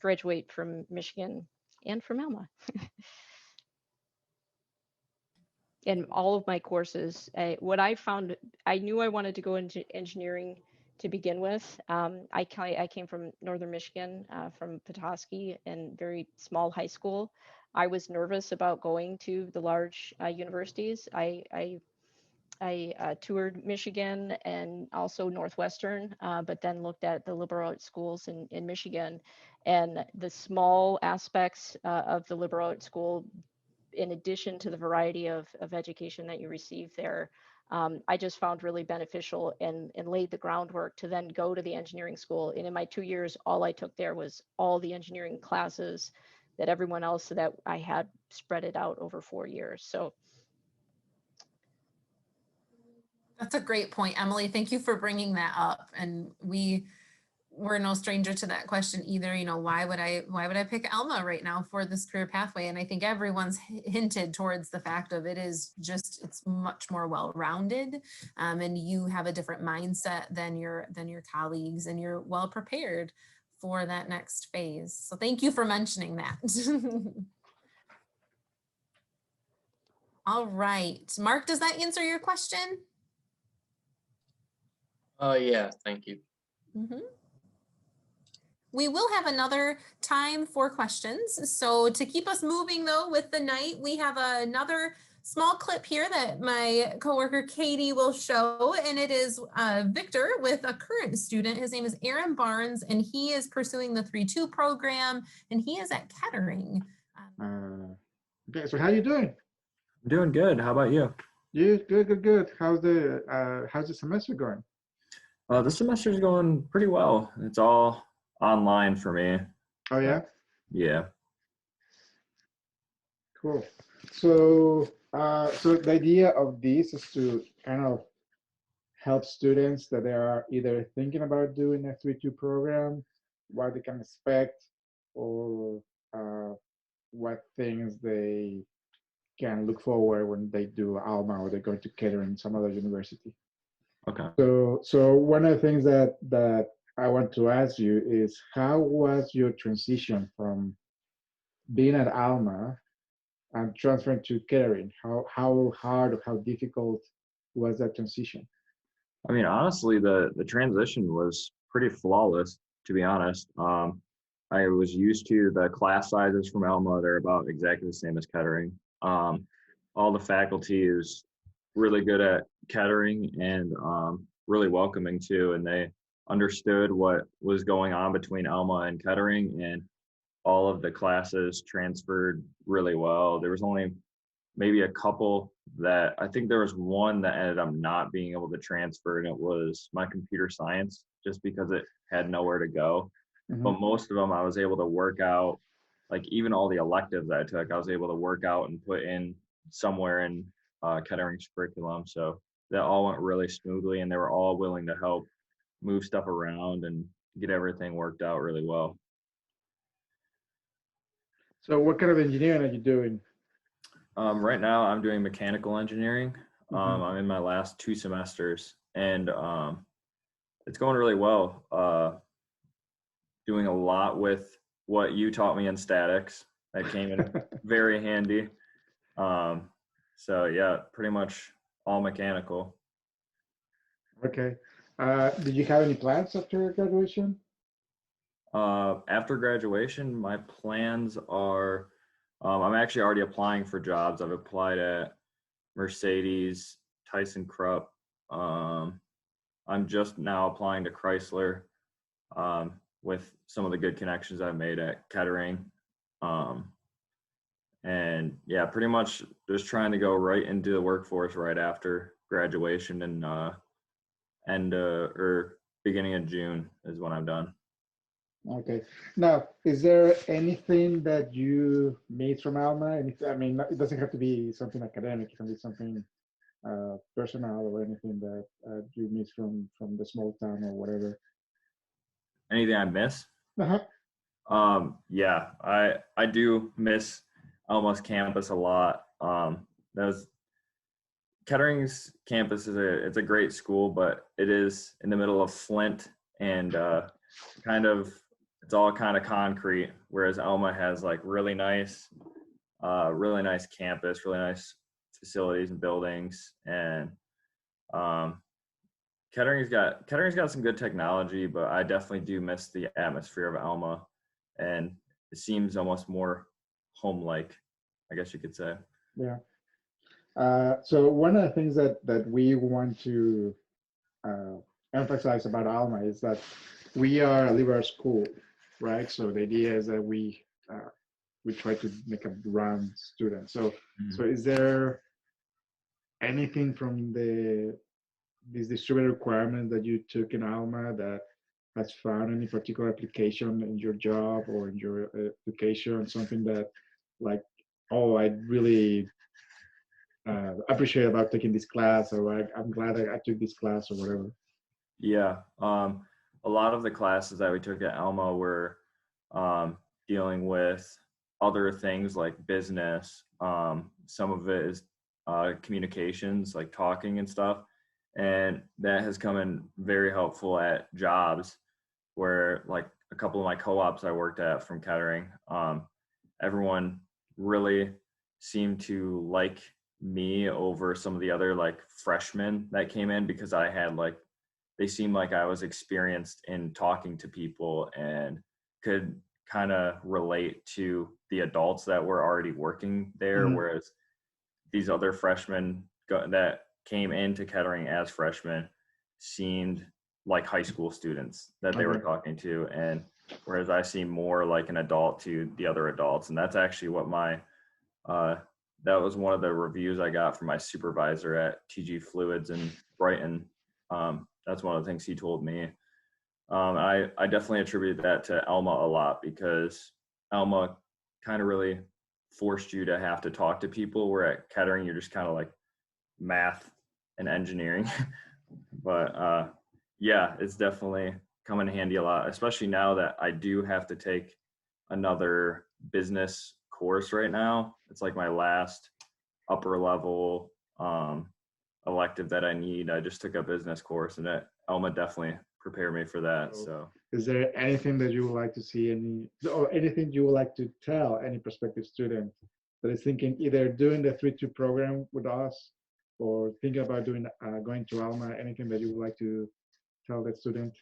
graduate from Michigan and from Alma. In all of my courses, what I found, I knew I wanted to go into engineering to begin with. I came from Northern Michigan, from Petoskey, and very small high school. I was nervous about going to the large universities. I toured Michigan and also Northwestern, but then looked at the liberal arts schools in Michigan, and the small aspects of the liberal arts school, in addition to the variety of education that you receive there, I just found really beneficial and laid the groundwork to then go to the engineering school. And in my 2 years, all I took there was all the engineering classes that everyone else that I had spread it out over 4 years. So That's a great point, Emily. Thank you for bringing that up. And we're no stranger to that question either. You know, why would I pick Alma right now for this career pathway? And I think everyone's hinted towards the fact of it's much more well-rounded, and you have a different mindset than your colleagues, and you're well prepared for that next phase. So thank you for mentioning that. All right, Mark, does that answer your question? Yeah, thank you. Mm-hmm. We will have another time for questions. So to keep us moving though with the night, we have another small clip here that my coworker Katie will show, and it is Victor with a current student. His name is Aaron Barnes, and he is pursuing the 3-2 program, and he is at Kettering. Okay, so how you doing? I'm doing good. How about you? Yeah, good. How's the semester going? This semester's going pretty well. It's all online for me. Oh yeah? Yeah. Cool. So so the idea of this is to kind of help students that they are either thinking about doing a 3-2 program, what they can expect, or what things they can look forward when they do Alma or they go to Kettering, some other university. Okay. So one of the things that I want to ask you is, how was your transition from being at Alma and transferring to Kettering? How hard or how difficult was that transition? I mean, honestly, the transition was pretty flawless, to be honest. I was used to the class sizes from Alma. They're about exactly the same as Kettering. All the faculty is really good at Kettering and really welcoming too. And they understood what was going on between Alma and Kettering, and all of the classes transferred really well. There was only maybe a couple that, I think there was one that ended up not being able to transfer, and it was my computer science, just because it had nowhere to go. Mhm. But most of them I was able to work out, like even all the electives that I took, I was able to work out and put in somewhere in Kettering's curriculum. So that all went really smoothly, and they were all willing to help move stuff around and get everything worked out really well. So what kind of engineering are you doing? Right now I'm doing mechanical engineering. Mhm. I'm in my last 2 semesters, and it's going really well. Doing a lot with what you taught me in statics. That came in very handy. So yeah, pretty much all mechanical. Okay. Did you have any plans after graduation? After graduation, my plans are, I'm actually already applying for jobs. I've applied at Mercedes, Tyson Krupp. I'm just now applying to Chrysler, with some of the good connections I've made at Kettering. And yeah, pretty much just trying to go right into the workforce right after graduation, and or beginning of June is when I'm done. Okay. Now, is there anything that you made from Alma? I mean, it doesn't have to be something academic. It can be something personal or anything that you miss from the small town or whatever. Anything I miss? Uh-huh. Yeah, I do miss Alma's campus a lot. Kettering's campus it's a great school, but it is in the middle of Flint, and it's all kind of concrete, whereas Alma has like really nice campus, really nice facilities and buildings, and Kettering's got some good technology, but I definitely do miss the atmosphere of Alma, and it seems almost more home-like, I guess you could say. Yeah. So one of the things that we want to emphasize about Alma is that we are a liberal school, right? So the idea is that we try to make a round student. So Mhm. so is there anything from these distributed requirements that you took in Alma that has found any particular application in your job or in your education, something that like, oh, I really appreciate about taking this class, or I'm glad I took this class or whatever. Yeah, a lot of the classes that we took at Alma were dealing with other things like business. Some of it is communications, like talking and stuff. And that has come in very helpful at jobs where, like, a couple of my co-ops I worked at from Kettering, everyone really seemed to like me over some of the other like freshmen that came in, because I had like, they seemed like I was experienced in talking to people and could kind of relate to the adults that were already working there. Mhm. Whereas these other freshmen that came into Kettering as freshmen seemed like high school students that they were Okay. talking to. And whereas I seem more like an adult to the other adults. And that's actually what that was one of the reviews I got from my supervisor at TG Fluids in Brighton. That's one of the things he told me. I definitely attributed that to Alma a lot, because Alma kind of really forced you to have to talk to people, where at Kettering you're just kind of like math and engineering. But yeah, it's definitely come in handy a lot, especially now that I do have to take another business course right now. It's like my last upper level elective that I need. I just took a business course, and that Alma definitely prepared me for that. So Is there anything that you would like to see, or anything you would like to tell any prospective student that is thinking either doing the 3-2 program with us or thinking about doing going to Alma? Anything that you would like to tell the student?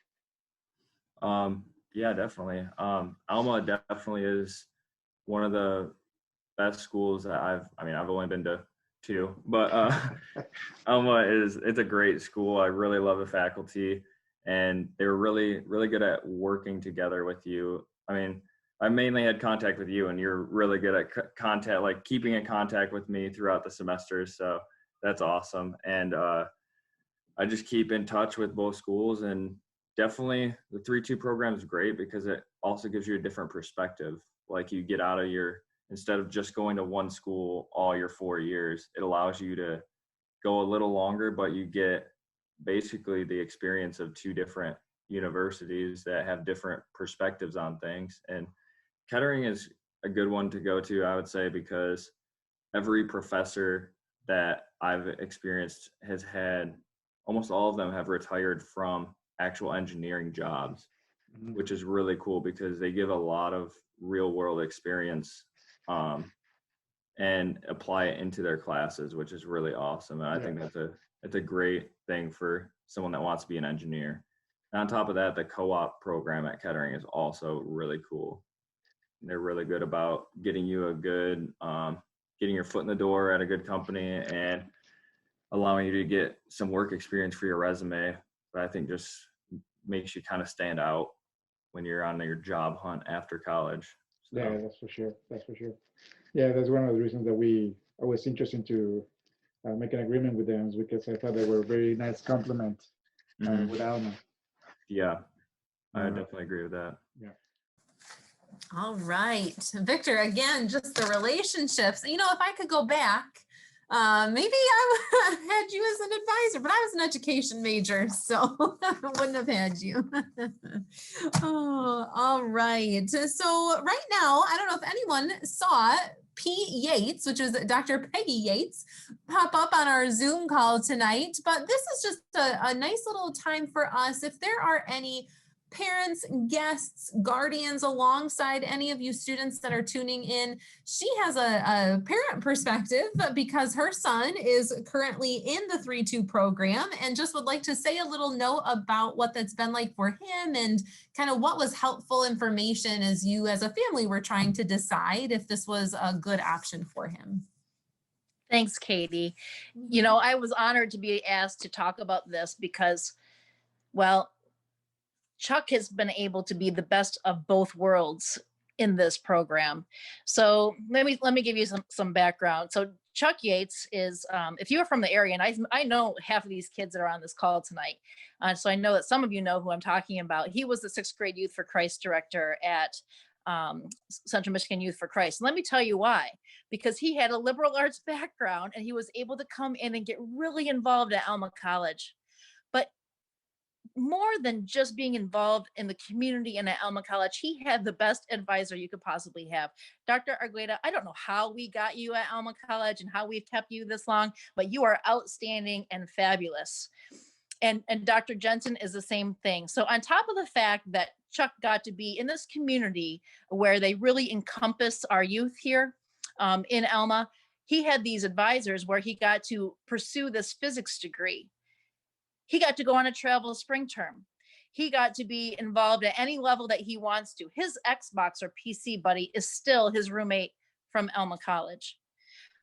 yeah, definitely. Alma definitely is one of the best schools that I've only been to 2, but Alma it's a great school. I really love the faculty, and they were really, really good at working together with you. I mean, I mainly had contact with you, and you're really good at like keeping in contact with me throughout the semester. So that's awesome. And I just keep in touch with both schools, and definitely the 3-2 program is great because it also gives you a different perspective. Like, you get out of instead of just going to one school all your 4 years, it allows you to go a little longer, but you get basically the experience of 2 different universities that have different perspectives on things. And Kettering is a good one to go to, I would say, because every professor that I've experienced has had, almost all of them have retired from actual engineering jobs, which is really cool because they give a lot of real world experience and apply it into their classes, which is really awesome. And I think that's a great thing for someone that wants to be an engineer. And on top of that, the co-op program at Kettering is also really cool. They're really good about getting you getting your foot in the door at a good company and allowing you to get some work experience for your resume. But I think just makes you kind of stand out when you're on your job hunt after college. So. Yeah, that's for sure. That's for sure. Yeah, that's one of the reasons that I was interested to make an agreement with them, is because I thought they were a very nice compliment with Alma. Yeah, I definitely agree with that. Yeah. All right, Victor, again, just the relationships. You know, if I could go back, maybe I had you as an advisor, but I was an education major, so I wouldn't have had you. Oh, all right. So right now, I don't know if anyone saw P. Yates, which is Dr. Peggy Yates, pop up on our Zoom call tonight, but this is just a nice little time for us. If there are any parents, guests, guardians alongside any of you students that are tuning in, she has a parent perspective because her son is currently in the 3-2 program and just would like to say a little note about what that's been like for him and kind of what was helpful information as you as a family were trying to decide if this was a good option for him. Thanks, Katie. You know, I was honored to be asked to talk about this because, well, Chuck has been able to be the best of both worlds in this program. So let me give you some background. So Chuck Yates is, if you are from the area, and I know half of these kids that are on this call tonight, so I know that some of you know who I'm talking about. He was the 6th grade Youth for Christ director at Central Michigan Youth for Christ. And let me tell you why. Because he had a liberal arts background and he was able to come in and get really involved at Alma College. But more than just being involved in the community and at Alma College, he had the best advisor you could possibly have. Dr. Argueta, I don't know how we got you at Alma College and how we've kept you this long, but you are outstanding and fabulous. And Dr. Jensen is the same thing. So on top of the fact that Chuck got to be in this community where they really encompass our youth here in Alma, he had these advisors where he got to pursue this physics degree. He got to go on a travel spring term. He got to be involved at any level that he wants to. His Xbox or PC buddy is still his roommate from Alma College.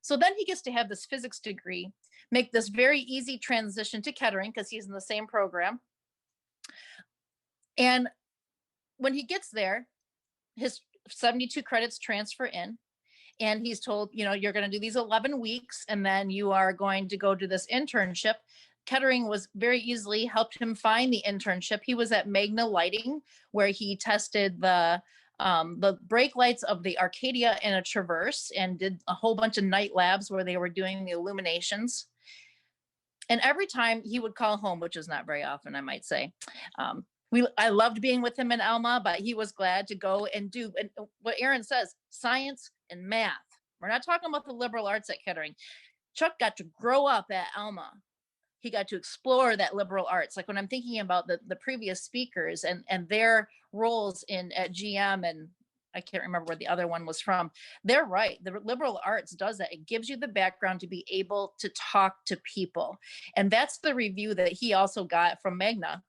So then he gets to have this physics degree, make this very easy transition to Kettering because he's in the same program. And when he gets there, his 72 credits transfer in. And he's told, you know, you're going to do these 11 weeks and then you are going to go do this internship. Kettering was very easily helped him find the internship. He was at Magna Lighting, where he tested the brake lights of the Arcadia and a Traverse and did a whole bunch of night labs where they were doing the illuminations. And every time he would call home, which is not very often, I might say, I loved being with him in Alma, but he was glad to go and do what Aaron says, science and math. We're not talking about the liberal arts at Kettering. Chuck got to grow up at Alma. He got to explore that liberal arts. Like when I'm thinking about the previous speakers and their roles at GM, and I can't remember where the other one was from. They're right. The liberal arts does that. It gives you the background to be able to talk to people. And that's the review that he also got from Magna.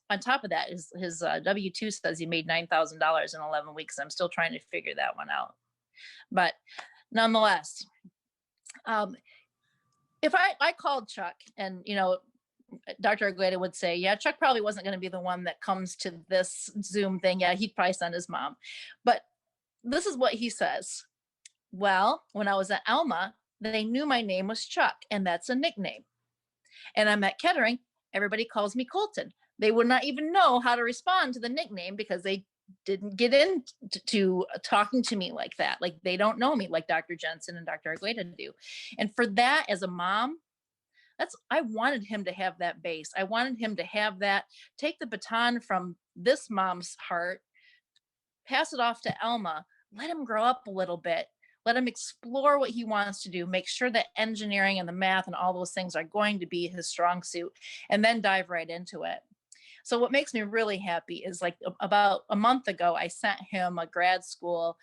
On top of that, his W-2 says he made $9,000 in 11 weeks. I'm still trying to figure that one out. But nonetheless, if I called Chuck and, you know, Dr. Agueda would say, yeah, Chuck probably wasn't going to be the one that comes to this Zoom thing. Yeah, he'd probably send his mom. But this is what he says. Well, when I was at Alma, they knew my name was Chuck, and that's a nickname. And I'm at Kettering, everybody calls me Colton. They would not even know how to respond to the nickname because they didn't get into talking to me like that. Like they don't know me like Dr. Jensen and Dr. Argueta do. And for that, as a mom, I wanted him to have that base. I wanted him to have that, take the baton from this mom's heart, pass it off to Alma, let him grow up a little bit, let him explore what he wants to do, make sure that engineering and the math and all those things are going to be his strong suit, and then dive right into it. So what makes me really happy is like about a month ago, I sent him a grad school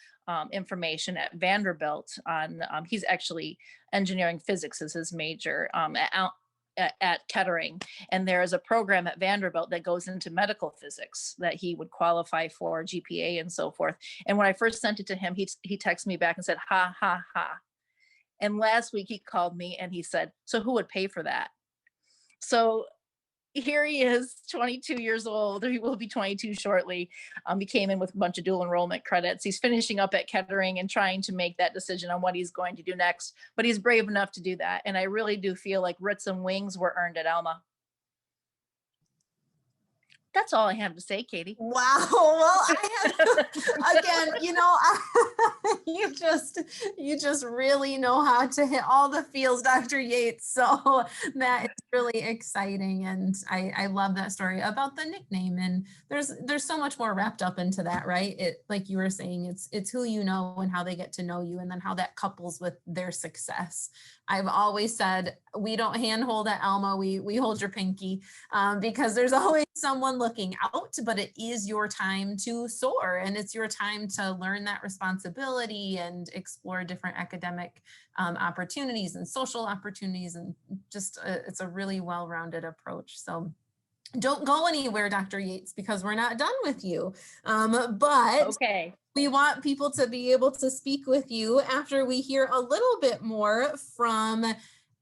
information at Vanderbilt on, he's actually engineering physics is his major at Kettering. And there is a program at Vanderbilt that goes into medical physics that he would qualify for, GPA and so forth. And when I first sent it to him, he texted me back and said, ha, ha, ha. And last week he called me and he said, so who would pay for that? So here he is, 22 years old, or he will be 22 shortly. He came in with a bunch of dual enrollment credits. He's finishing up at Kettering and trying to make that decision on what he's going to do next, but he's brave enough to do that. And I really do feel like Ritz and wings were earned at Alma. That's all I have to say, Katie. Wow. Well, I have, again, you know, you just really know how to hit all the feels, Dr. Yates. So that is really exciting. And I love that story about the nickname. And there's so much more wrapped up into that, right? It, like you were saying, it's who you know and how they get to know you and then how that couples with their success. I've always said, we don't handhold at Alma, we hold your pinky because there's always someone looking out, but it is your time to soar and it's your time to learn that responsibility and explore different academic opportunities and social opportunities. And just it's a really well-rounded approach. So don't go anywhere, Dr. Yates, because we're not done with you. But okay. We want people to be able to speak with you after we hear a little bit more from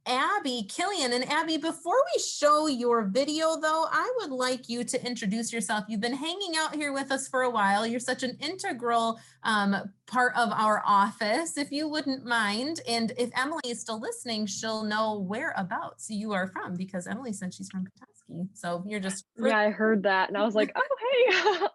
Abby Killian. And Abby, before we show your video though, I would like you to introduce yourself. You've been hanging out here with us for a while. You're such an integral part of our office, if you wouldn't mind. And if Emily is still listening, she'll know whereabouts you are from, because Emily said she's from Petoskey. So you're just Yeah, I heard that and I was like, oh,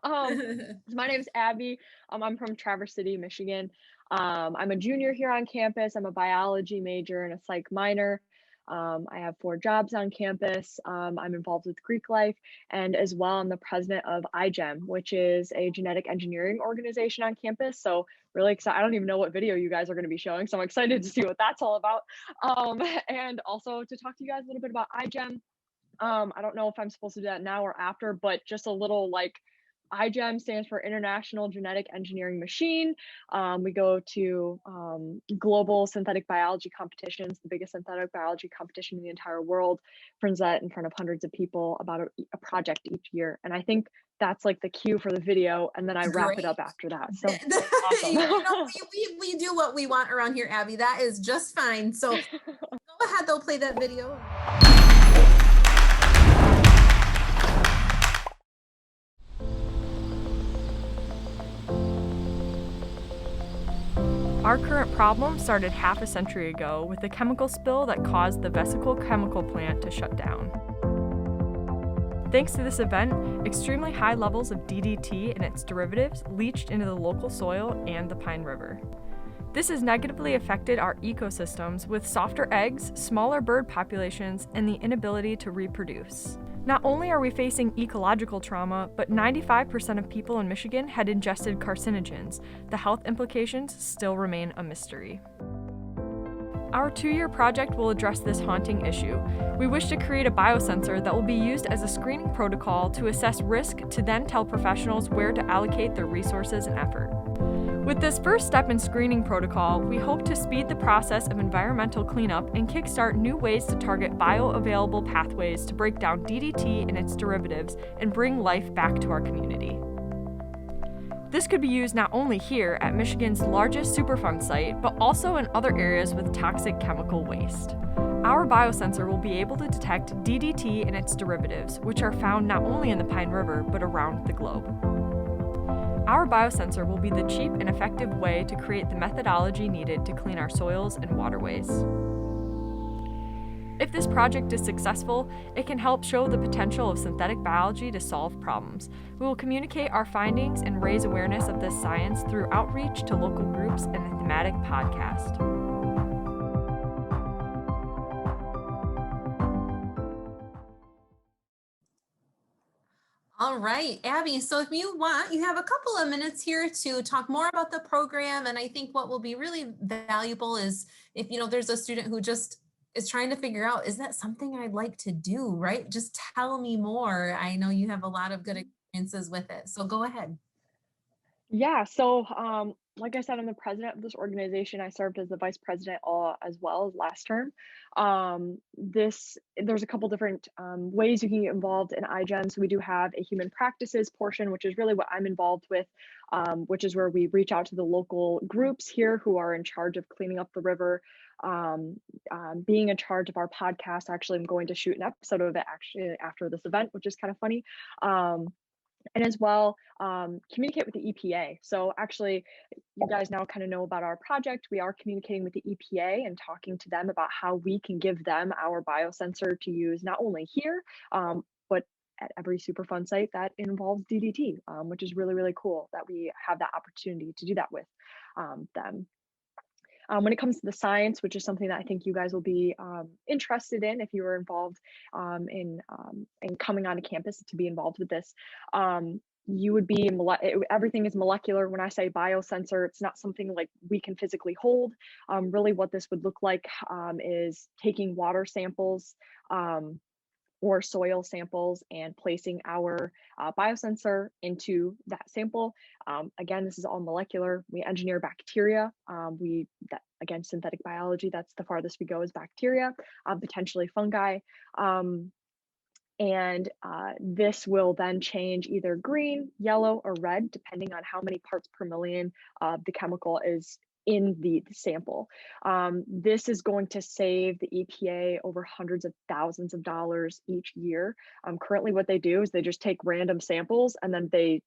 hey. My name's Abby. I'm from Traverse City, Michigan. I'm a junior here on campus. I'm a biology major and a psych minor. I have 4 jobs on campus. I'm involved with Greek life, and as well, I'm the president of iGEM, which is a genetic engineering organization on campus. So really excited. I don't even know what video you guys are going to be showing, so I'm excited to see what that's all about. And also to talk to you guys a little bit about iGEM. I don't know if I'm supposed to do that now or after, but just a little like iGEM stands for International Genetic Engineering Machine. We go to global synthetic biology competitions, the biggest synthetic biology competition in the entire world, present in front of hundreds of people about a project each year. And I think that's like the cue for the video, and then I wrap it up after that. So awesome. You know, we do what we want around here, Abby. That is just fine. So go ahead, though, play that video. Our current problem started half a century ago with a chemical spill that caused the vesicle chemical plant to shut down. Thanks to this event, extremely high levels of DDT and its derivatives leached into the local soil and the Pine River. This has negatively affected our ecosystems with softer eggs, smaller bird populations, and the inability to reproduce. Not only are we facing ecological trauma, but 95% of people in Michigan had ingested carcinogens. The health implications still remain a mystery. Our 2-year project will address this haunting issue. We wish to create a biosensor that will be used as a screening protocol to assess risk to then tell professionals where to allocate their resources and effort. With this first step in screening protocol, we hope to speed the process of environmental cleanup and kickstart new ways to target bioavailable pathways to break down DDT and its derivatives and bring life back to our community. This could be used not only here at Michigan's largest Superfund site, but also in other areas with toxic chemical waste. Our biosensor will be able to detect DDT and its derivatives, which are found not only in the Pine River, but around the globe. Our biosensor will be the cheap and effective way to create the methodology needed to clean our soils and waterways. If this project is successful, it can help show the potential of synthetic biology to solve problems. We will communicate our findings and raise awareness of this science through outreach to local groups and a thematic podcast. All right, Abby, so if you want, you have a couple of minutes here to talk more about the program. And I think what will be really valuable is if, there's a student who just is trying to figure out, is that something I'd like to do, right? Just tell me more. I know you have a lot of good experiences with it. So go ahead. Yeah, so like I said, I'm the president of this organization. I served as the vice president as well as last term. There's a couple different ways you can get involved in iGEM. So we do have a human practices portion, which is really what I'm involved with, which is where we reach out to the local groups here who are in charge of cleaning up the river. Being in charge of our podcast, actually, I'm going to shoot an episode of it actually after this event, which is kind of funny. And as well, communicate with the EPA. So actually, you guys now kind of know about our project. We are communicating with the EPA and talking to them about how we can give them our biosensor to use not only here, but at every Superfund site that involves DDT, which is really, really cool that we have that opportunity to do that with them. When it comes to the science, which is something that I think you guys will be interested in if you were involved in coming onto campus to be involved with this, you would be, everything is molecular. When I say biosensor, it's not something like we can physically hold. Really what this would look like is taking water samples or soil samples and placing our biosensor into that sample. Again, this is all molecular. We engineer bacteria. Again, synthetic biology, that's the farthest we go is bacteria, potentially fungi. This will then change either green, yellow, or red, depending on how many parts per million the chemical is in the sample. This is going to save the EPA over hundreds of thousands of dollars each year. Currently what they do is they just take random samples and then they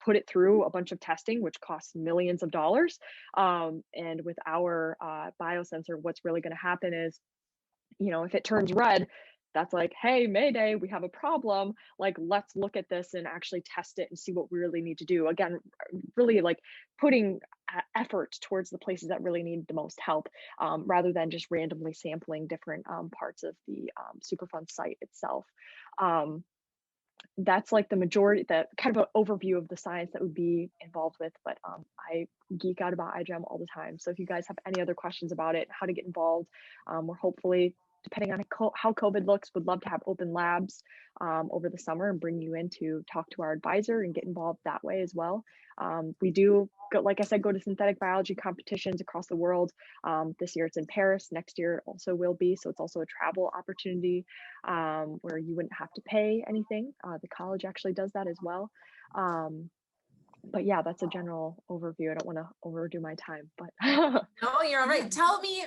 put it through a bunch of testing, which costs millions of dollars. And with our biosensor, what's really going to happen is, you know, if it turns red, that's like, hey, Mayday, we have a problem. Like, let's look at this and actually test it and see what we really need to do. Again, really like putting effort towards the places that really need the most help, rather than just randomly sampling different parts of the Superfund site itself. That's like the majority, that kind of an overview of the science that would be involved with, but I geek out about iGEM all the time. So if you guys have any other questions about it, how to get involved, we're hopefully, depending on how COVID looks, would love to have open labs over the summer and bring you in to talk to our advisor and get involved that way as well. We do, like I said, go to synthetic biology competitions across the world. This year it's in Paris, next year it also will be. So it's also a travel opportunity where you wouldn't have to pay anything. The college actually does that as well. But yeah, that's a general overview. I don't want to overdo my time, but no, you're all right.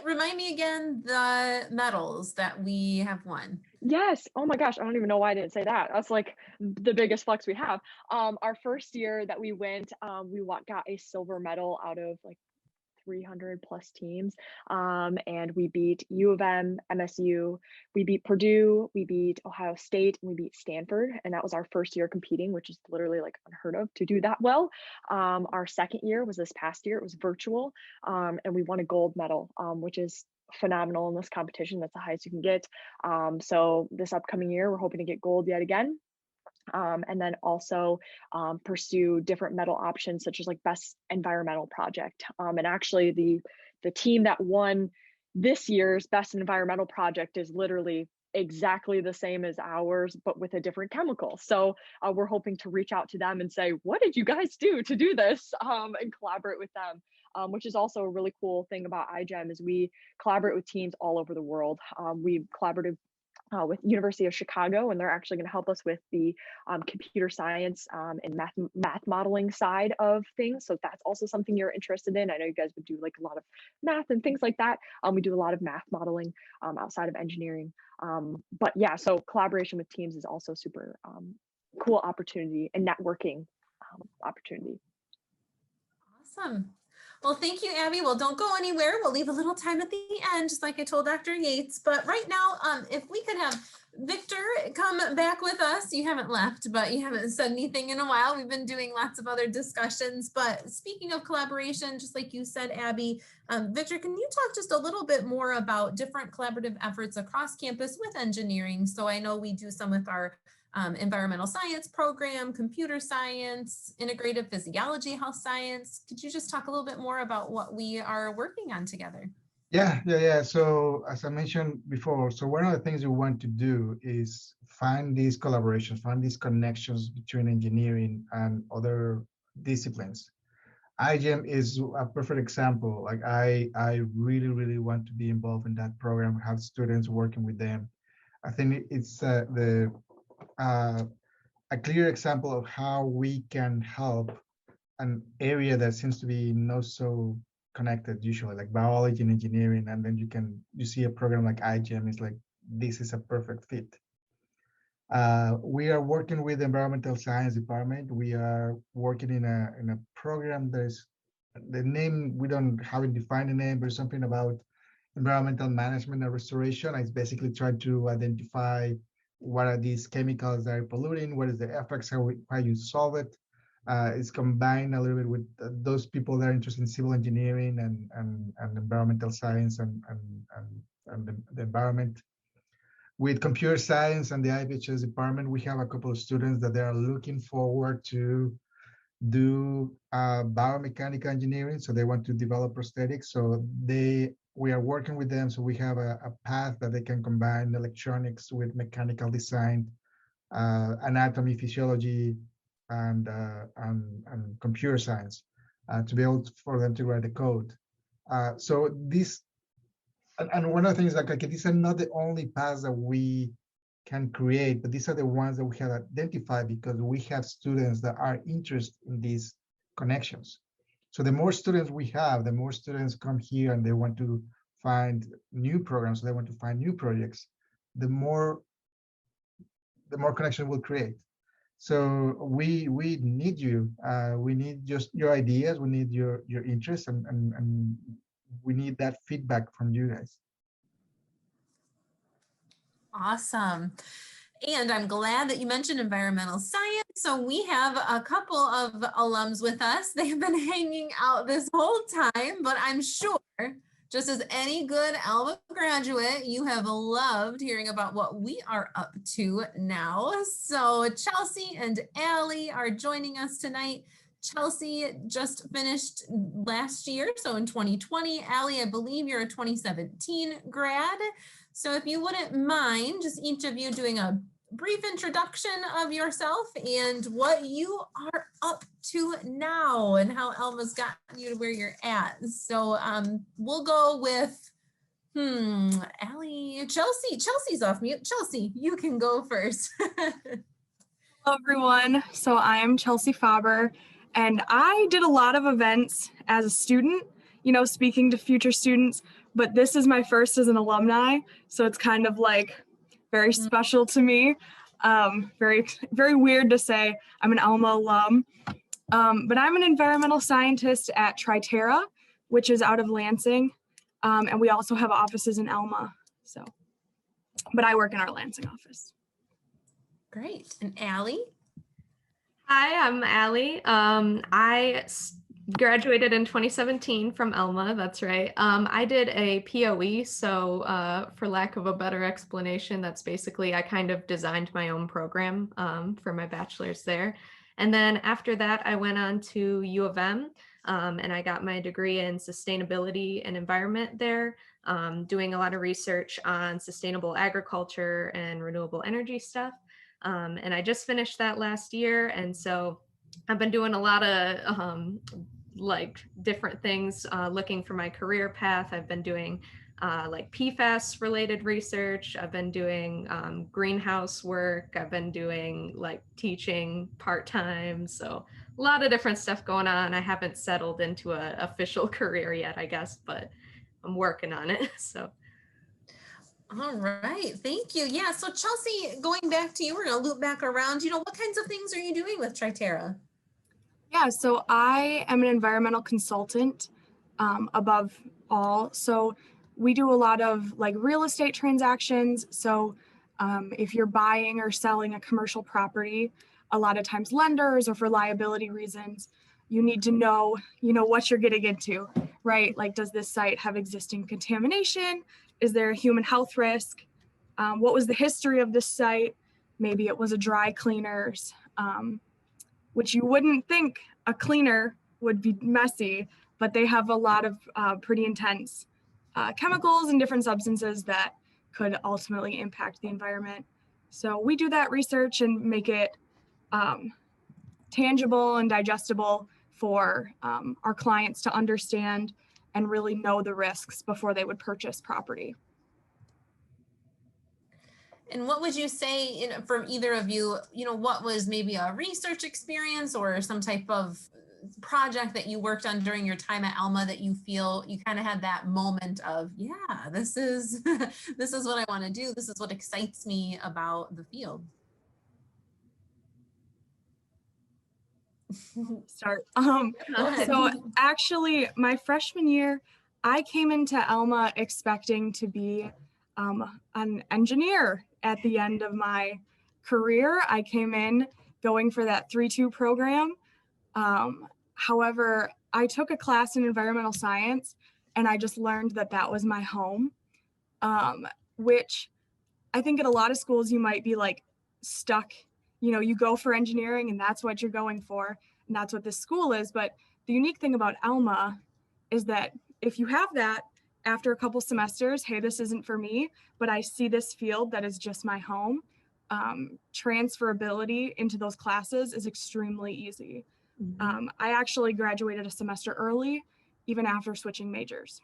Remind me again the medals that we have won. Yes. Oh my gosh, I don't even know why I didn't say that. That's like the biggest flex we have. Our first year that we went, we got a silver medal out of like 300 plus teams, and we beat U of M, MSU, we beat Purdue, we beat Ohio State, and we beat Stanford, and that was our first year competing, which is literally like unheard of to do that well. Our second year was this past year. It was virtual, and we won a gold medal, which is phenomenal in this competition. That's the highest you can get. So this upcoming year, we're hoping to get gold yet again. And then also pursue different medal options, such as like best environmental project. And actually the team that won this year's best environmental project is literally exactly the same as ours, but with a different chemical. So we're hoping to reach out to them and say, what did you guys do to do this? And collaborate with them. Which is also a really cool thing about iGEM is we collaborate with teams all over the world. We collaborated with University of Chicago, and they're actually going to help us with the computer science and math modeling side of things. So if that's also something you're interested in, I know you guys would do like a lot of math and things like that. We do a lot of math modeling outside of engineering. But yeah, so collaboration with teams is also super cool opportunity and networking opportunity. Awesome. Well, thank you, Abby. Well, don't go anywhere. We'll leave a little time at the end, just like I told Dr. Yates. But right now, if we could have Victor come back with us. You haven't left, but you haven't said anything in a while. We've been doing lots of other discussions. But speaking of collaboration, just like you said, Abby, Victor, can you talk just a little bit more about different collaborative efforts across campus with engineering? So I know we do some with our environmental science program, computer science, integrative physiology, health science. Could you just talk a little bit more about what we are working on together? Yeah. So as I mentioned before, so one of the things we want to do is find these collaborations, find these connections between engineering and other disciplines. iGEM is a perfect example. Like I really want to be involved in that program, have students working with them. I think it's a clear example of how we can help an area that seems to be not so connected usually, like biology and engineering, and then you see a program like iGEM is like, this is a perfect fit. We are working with the environmental science department. We are working in a program that is, the name, we haven't defined the name, but something about environmental management and restoration. It's basically trying to identify what are these chemicals that are polluting, what is the effects, how you solve it. It's combined a little bit with those people that are interested in civil engineering and environmental science and the environment. With computer science and the IBHS department, we have a couple of students that they are looking forward to do biomechanical engineering. So they want to develop prosthetics. So we are working with them. So we have a path that they can combine electronics with mechanical design, anatomy, physiology, and computer science to be able for them to write the code. So this, and one of the things, like these are not the only paths that we can create, but these are the ones that we have identified because we have students that are interested in these connections. So the more students we have, the more students come here and they want to find new programs, they want to find new projects, the more connection we'll create. So we need you. We need just your ideas. We need your interests, and we need that feedback from you guys. Awesome. And I'm glad that you mentioned environmental science. So we have a couple of alums with us. They have been hanging out this whole time, but I'm sure, just as any good Alma graduate, you have loved hearing about what we are up to now. So Chelsea and Allie are joining us tonight. Chelsea just finished last year, so in 2020. Allie, I believe you're a 2017 grad. So if you wouldn't mind, just each of you doing a brief introduction of yourself and what you are up to now and how Alma's gotten you to where you're at. So we'll go with, Allie, Chelsea's off mute. Chelsea, you can go first. Hello, everyone. So I'm Chelsea Faber, and I did a lot of events as a student, speaking to future students, but this is my first as an alumni. So it's kind of like very special to me. Very, very weird to say I'm an Alma alum, but I'm an environmental scientist at Triterra, which is out of Lansing. And we also have offices in Alma. But I work in our Lansing office. Great. And Allie? Hi, I'm Allie. I graduated in 2017 from Alma, that's right. I did a POE, so for lack of a better explanation, that's basically I kind of designed my own program for my bachelor's there. And then after that, I went on to U of M, and I got my degree in sustainability and environment there, doing a lot of research on sustainable agriculture and renewable energy stuff. And I just finished that last year. And so I've been doing a lot of like different things, looking for my career path. I've been doing like PFAS related research. I've been doing greenhouse work. I've been doing like teaching part-time. So a lot of different stuff going on. I haven't settled into an official career yet, I guess, but I'm working on it. So. All right, thank you. Yeah, so Chelsea, going back to you, we're gonna loop back around. What kinds of things are you doing with Triterra? Yeah, so I am an environmental consultant above all. So we do a lot of like real estate transactions. So if you're buying or selling a commercial property, a lot of times lenders or for liability reasons, you need to know, what you're getting into, right? Like, does this site have existing contamination? Is there a human health risk? What was the history of this site? Maybe it was a dry cleaners, which you wouldn't think a cleaner would be messy, but they have a lot of pretty intense chemicals and different substances that could ultimately impact the environment. So we do that research and make it tangible and digestible for our clients to understand and really know the risks before they would purchase property. And what would you say from either of you, what was maybe a research experience or some type of project that you worked on during your time at Alma that you feel you kind of had that moment of, yeah, this is this is what I want to do. This is what excites me about the field. Start. So actually my freshman year, I came into Alma expecting to be an engineer at the end of my career. I came in going for that 3-2 program. However, I took a class in environmental science and I just learned that that was my home, which I think at a lot of schools you might be like stuck. You go for engineering and that's what you're going for, and that's what this school is. But the unique thing about Alma is that if you have that after a couple semesters, hey, this isn't for me, but I see this field that is just my home, transferability into those classes is extremely easy. Mm-hmm. I actually graduated a semester early, even after switching majors.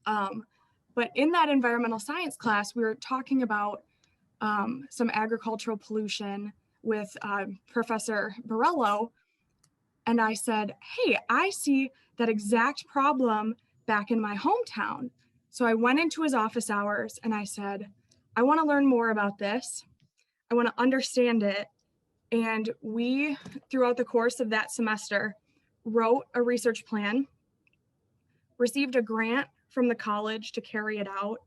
But in that environmental science class, we were talking about some agricultural pollution with Professor Borello. And I said, hey, I see that exact problem back in my hometown. So I went into his office hours and I said, I want to learn more about this. I want to understand it. And we, throughout the course of that semester, wrote a research plan, received a grant from the college to carry it out,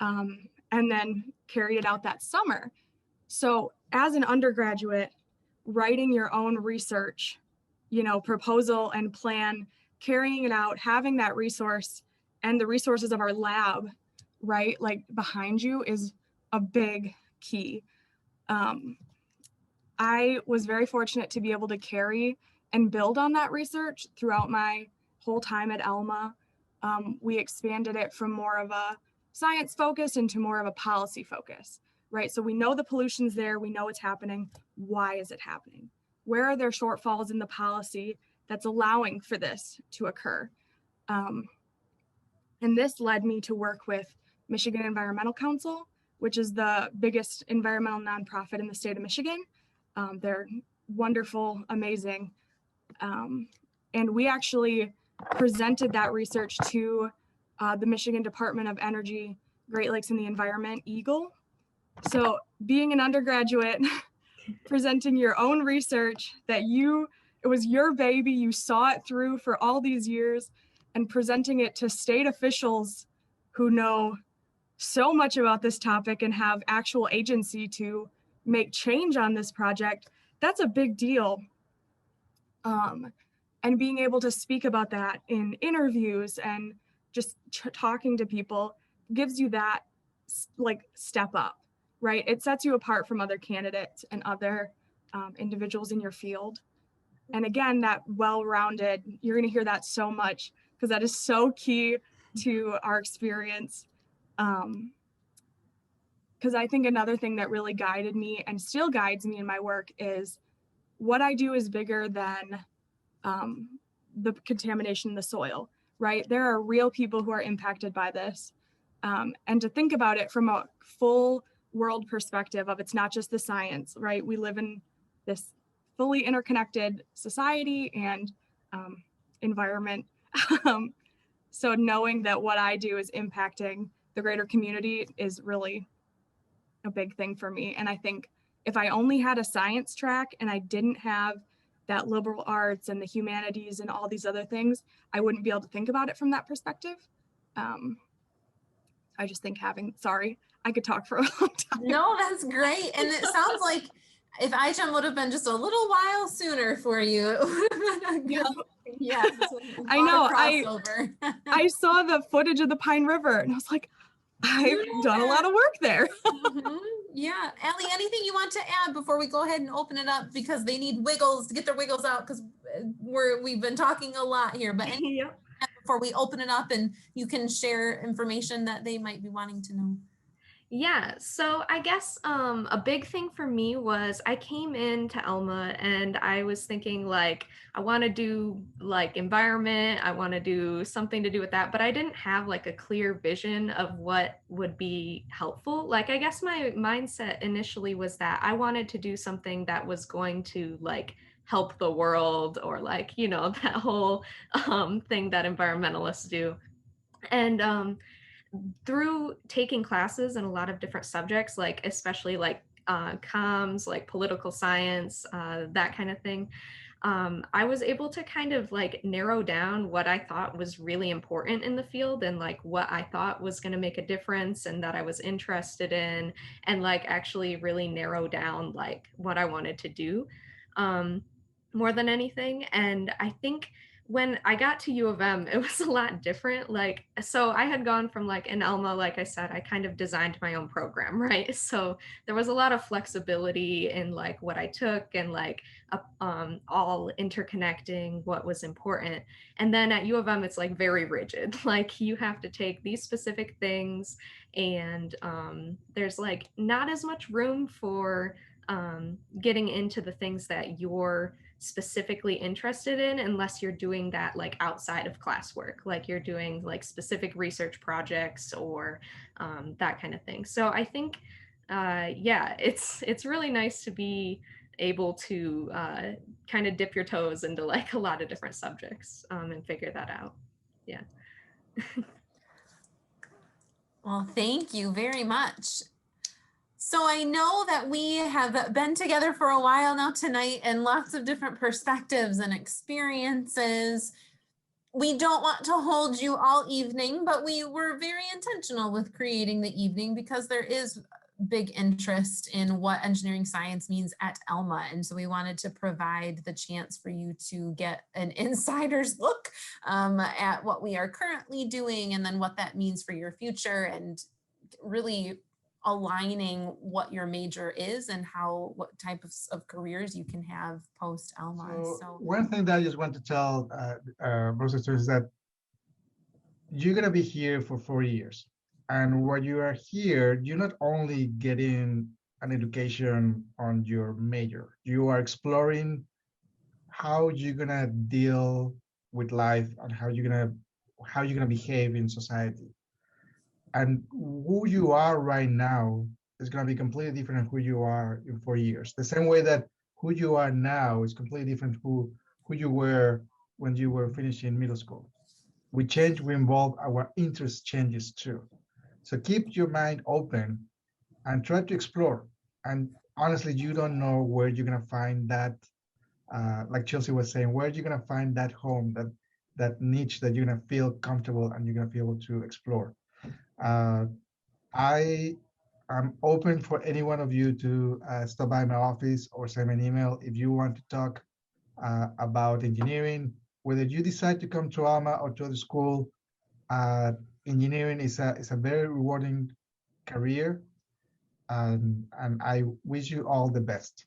and then carry it out that summer. So as an undergraduate, writing your own research, proposal and plan, carrying it out, having that resource and the resources of our lab, right, like behind you is a big key. I was very fortunate to be able to carry and build on that research throughout my whole time at Alma. We expanded it from more of a science focus into more of a policy focus, right? So we know the pollution's there, we know it's happening. Why is it happening? Where are there shortfalls in the policy that's allowing for this to occur? And this led me to work with Michigan Environmental Council, which is the biggest environmental nonprofit in the state of Michigan. They're wonderful, amazing. And we actually presented that research to the Michigan Department of Energy, Great Lakes and the Environment, EGLE. So being an undergraduate, presenting your own research that it was your baby, you saw it through for all these years, and presenting it to state officials who know so much about this topic and have actual agency to make change on this project, that's a big deal. And being able to speak about that in interviews and just talking to people gives you that like step up, right? It sets you apart from other candidates and other individuals in your field. And again, that well-rounded, you're gonna hear that so much because that is so key to our experience. Because I think another thing that really guided me and still guides me in my work is what I do is bigger than the contamination in the soil, right? There are real people who are impacted by this. And to think about it from a full world perspective of it's not just the science, right? We live in this fully interconnected society and environment. So knowing that what I do is impacting the greater community is really a big thing for me. And I think if I only had a science track and I didn't have that liberal arts and the humanities and all these other things, I wouldn't be able to think about it from that perspective. I just think sorry, I could talk for a long time. No, that's great. And it sounds like if ICHEM would have been just a little while sooner for you, it would have been a good, yeah. I know, I saw the footage of the Pine River and I was like, I've done a lot of work there. Yeah. Allie, anything you want to add before we go ahead and open it up, because they need wiggles to get their wiggles out, because we've been talking a lot here, but before we open it up and you can share information that they might be wanting to know. Yeah, so I guess a big thing for me was I came into Alma and I was thinking like, I want to do like environment, I want to do something to do with that, but I didn't have like a clear vision of what would be helpful. Like, I guess my mindset initially was that I wanted to do something that was going to like help the world, or like, that whole thing that environmentalists do. And through taking classes in a lot of different subjects, like especially like comms, like political science, that kind of thing, I was able to kind of like narrow down what I thought was really important in the field and like what I thought was going to make a difference and that I was interested in, and like actually really narrow down like what I wanted to do more than anything. And I think when I got to U of M, it was a lot different. Like, so I had gone from like in Alma, like I said, I kind of designed my own program, right? So there was a lot of flexibility in like what I took and like all interconnecting what was important. And then at U of M, it's like very rigid. Like you have to take these specific things, and there's like not as much room for getting into the things that you're specifically interested in unless you're doing that like outside of classwork, like you're doing like specific research projects or that kind of thing. So I think yeah, it's really nice to be able to kind of dip your toes into like a lot of different subjects and figure that out. Yeah. Well, thank you very much. So I know that we have been together for a while now tonight and lots of different perspectives and experiences. We don't want to hold you all evening, but we were very intentional with creating the evening because there is big interest in what engineering science means at Alma. And so we wanted to provide the chance for you to get an insider's look at what we are currently doing and then what that means for your future and really aligning what your major is and what type of careers you can have post Alma. So one thing that I just want to tell most of the students is that you're going to be here for 4 years. And while you are here, you're not only getting an education on your major, you are exploring how you're going to deal with life and how you're going to behave in society. And who you are right now is going to be completely different than who you are in 4 years. The same way that who you are now is completely different who you were when you were finishing middle school. We change, we evolve, our interest changes too. So keep your mind open and try to explore. And honestly, you don't know where you're going to find that, like Chelsea was saying, where you're going to find that home, that niche that you're going to feel comfortable and you're going to be able to explore. I am open for any one of you to stop by my office or send me an email if you want to talk about engineering. Whether you decide to come to Alma or to the school, engineering is a very rewarding career, and I wish you all the best.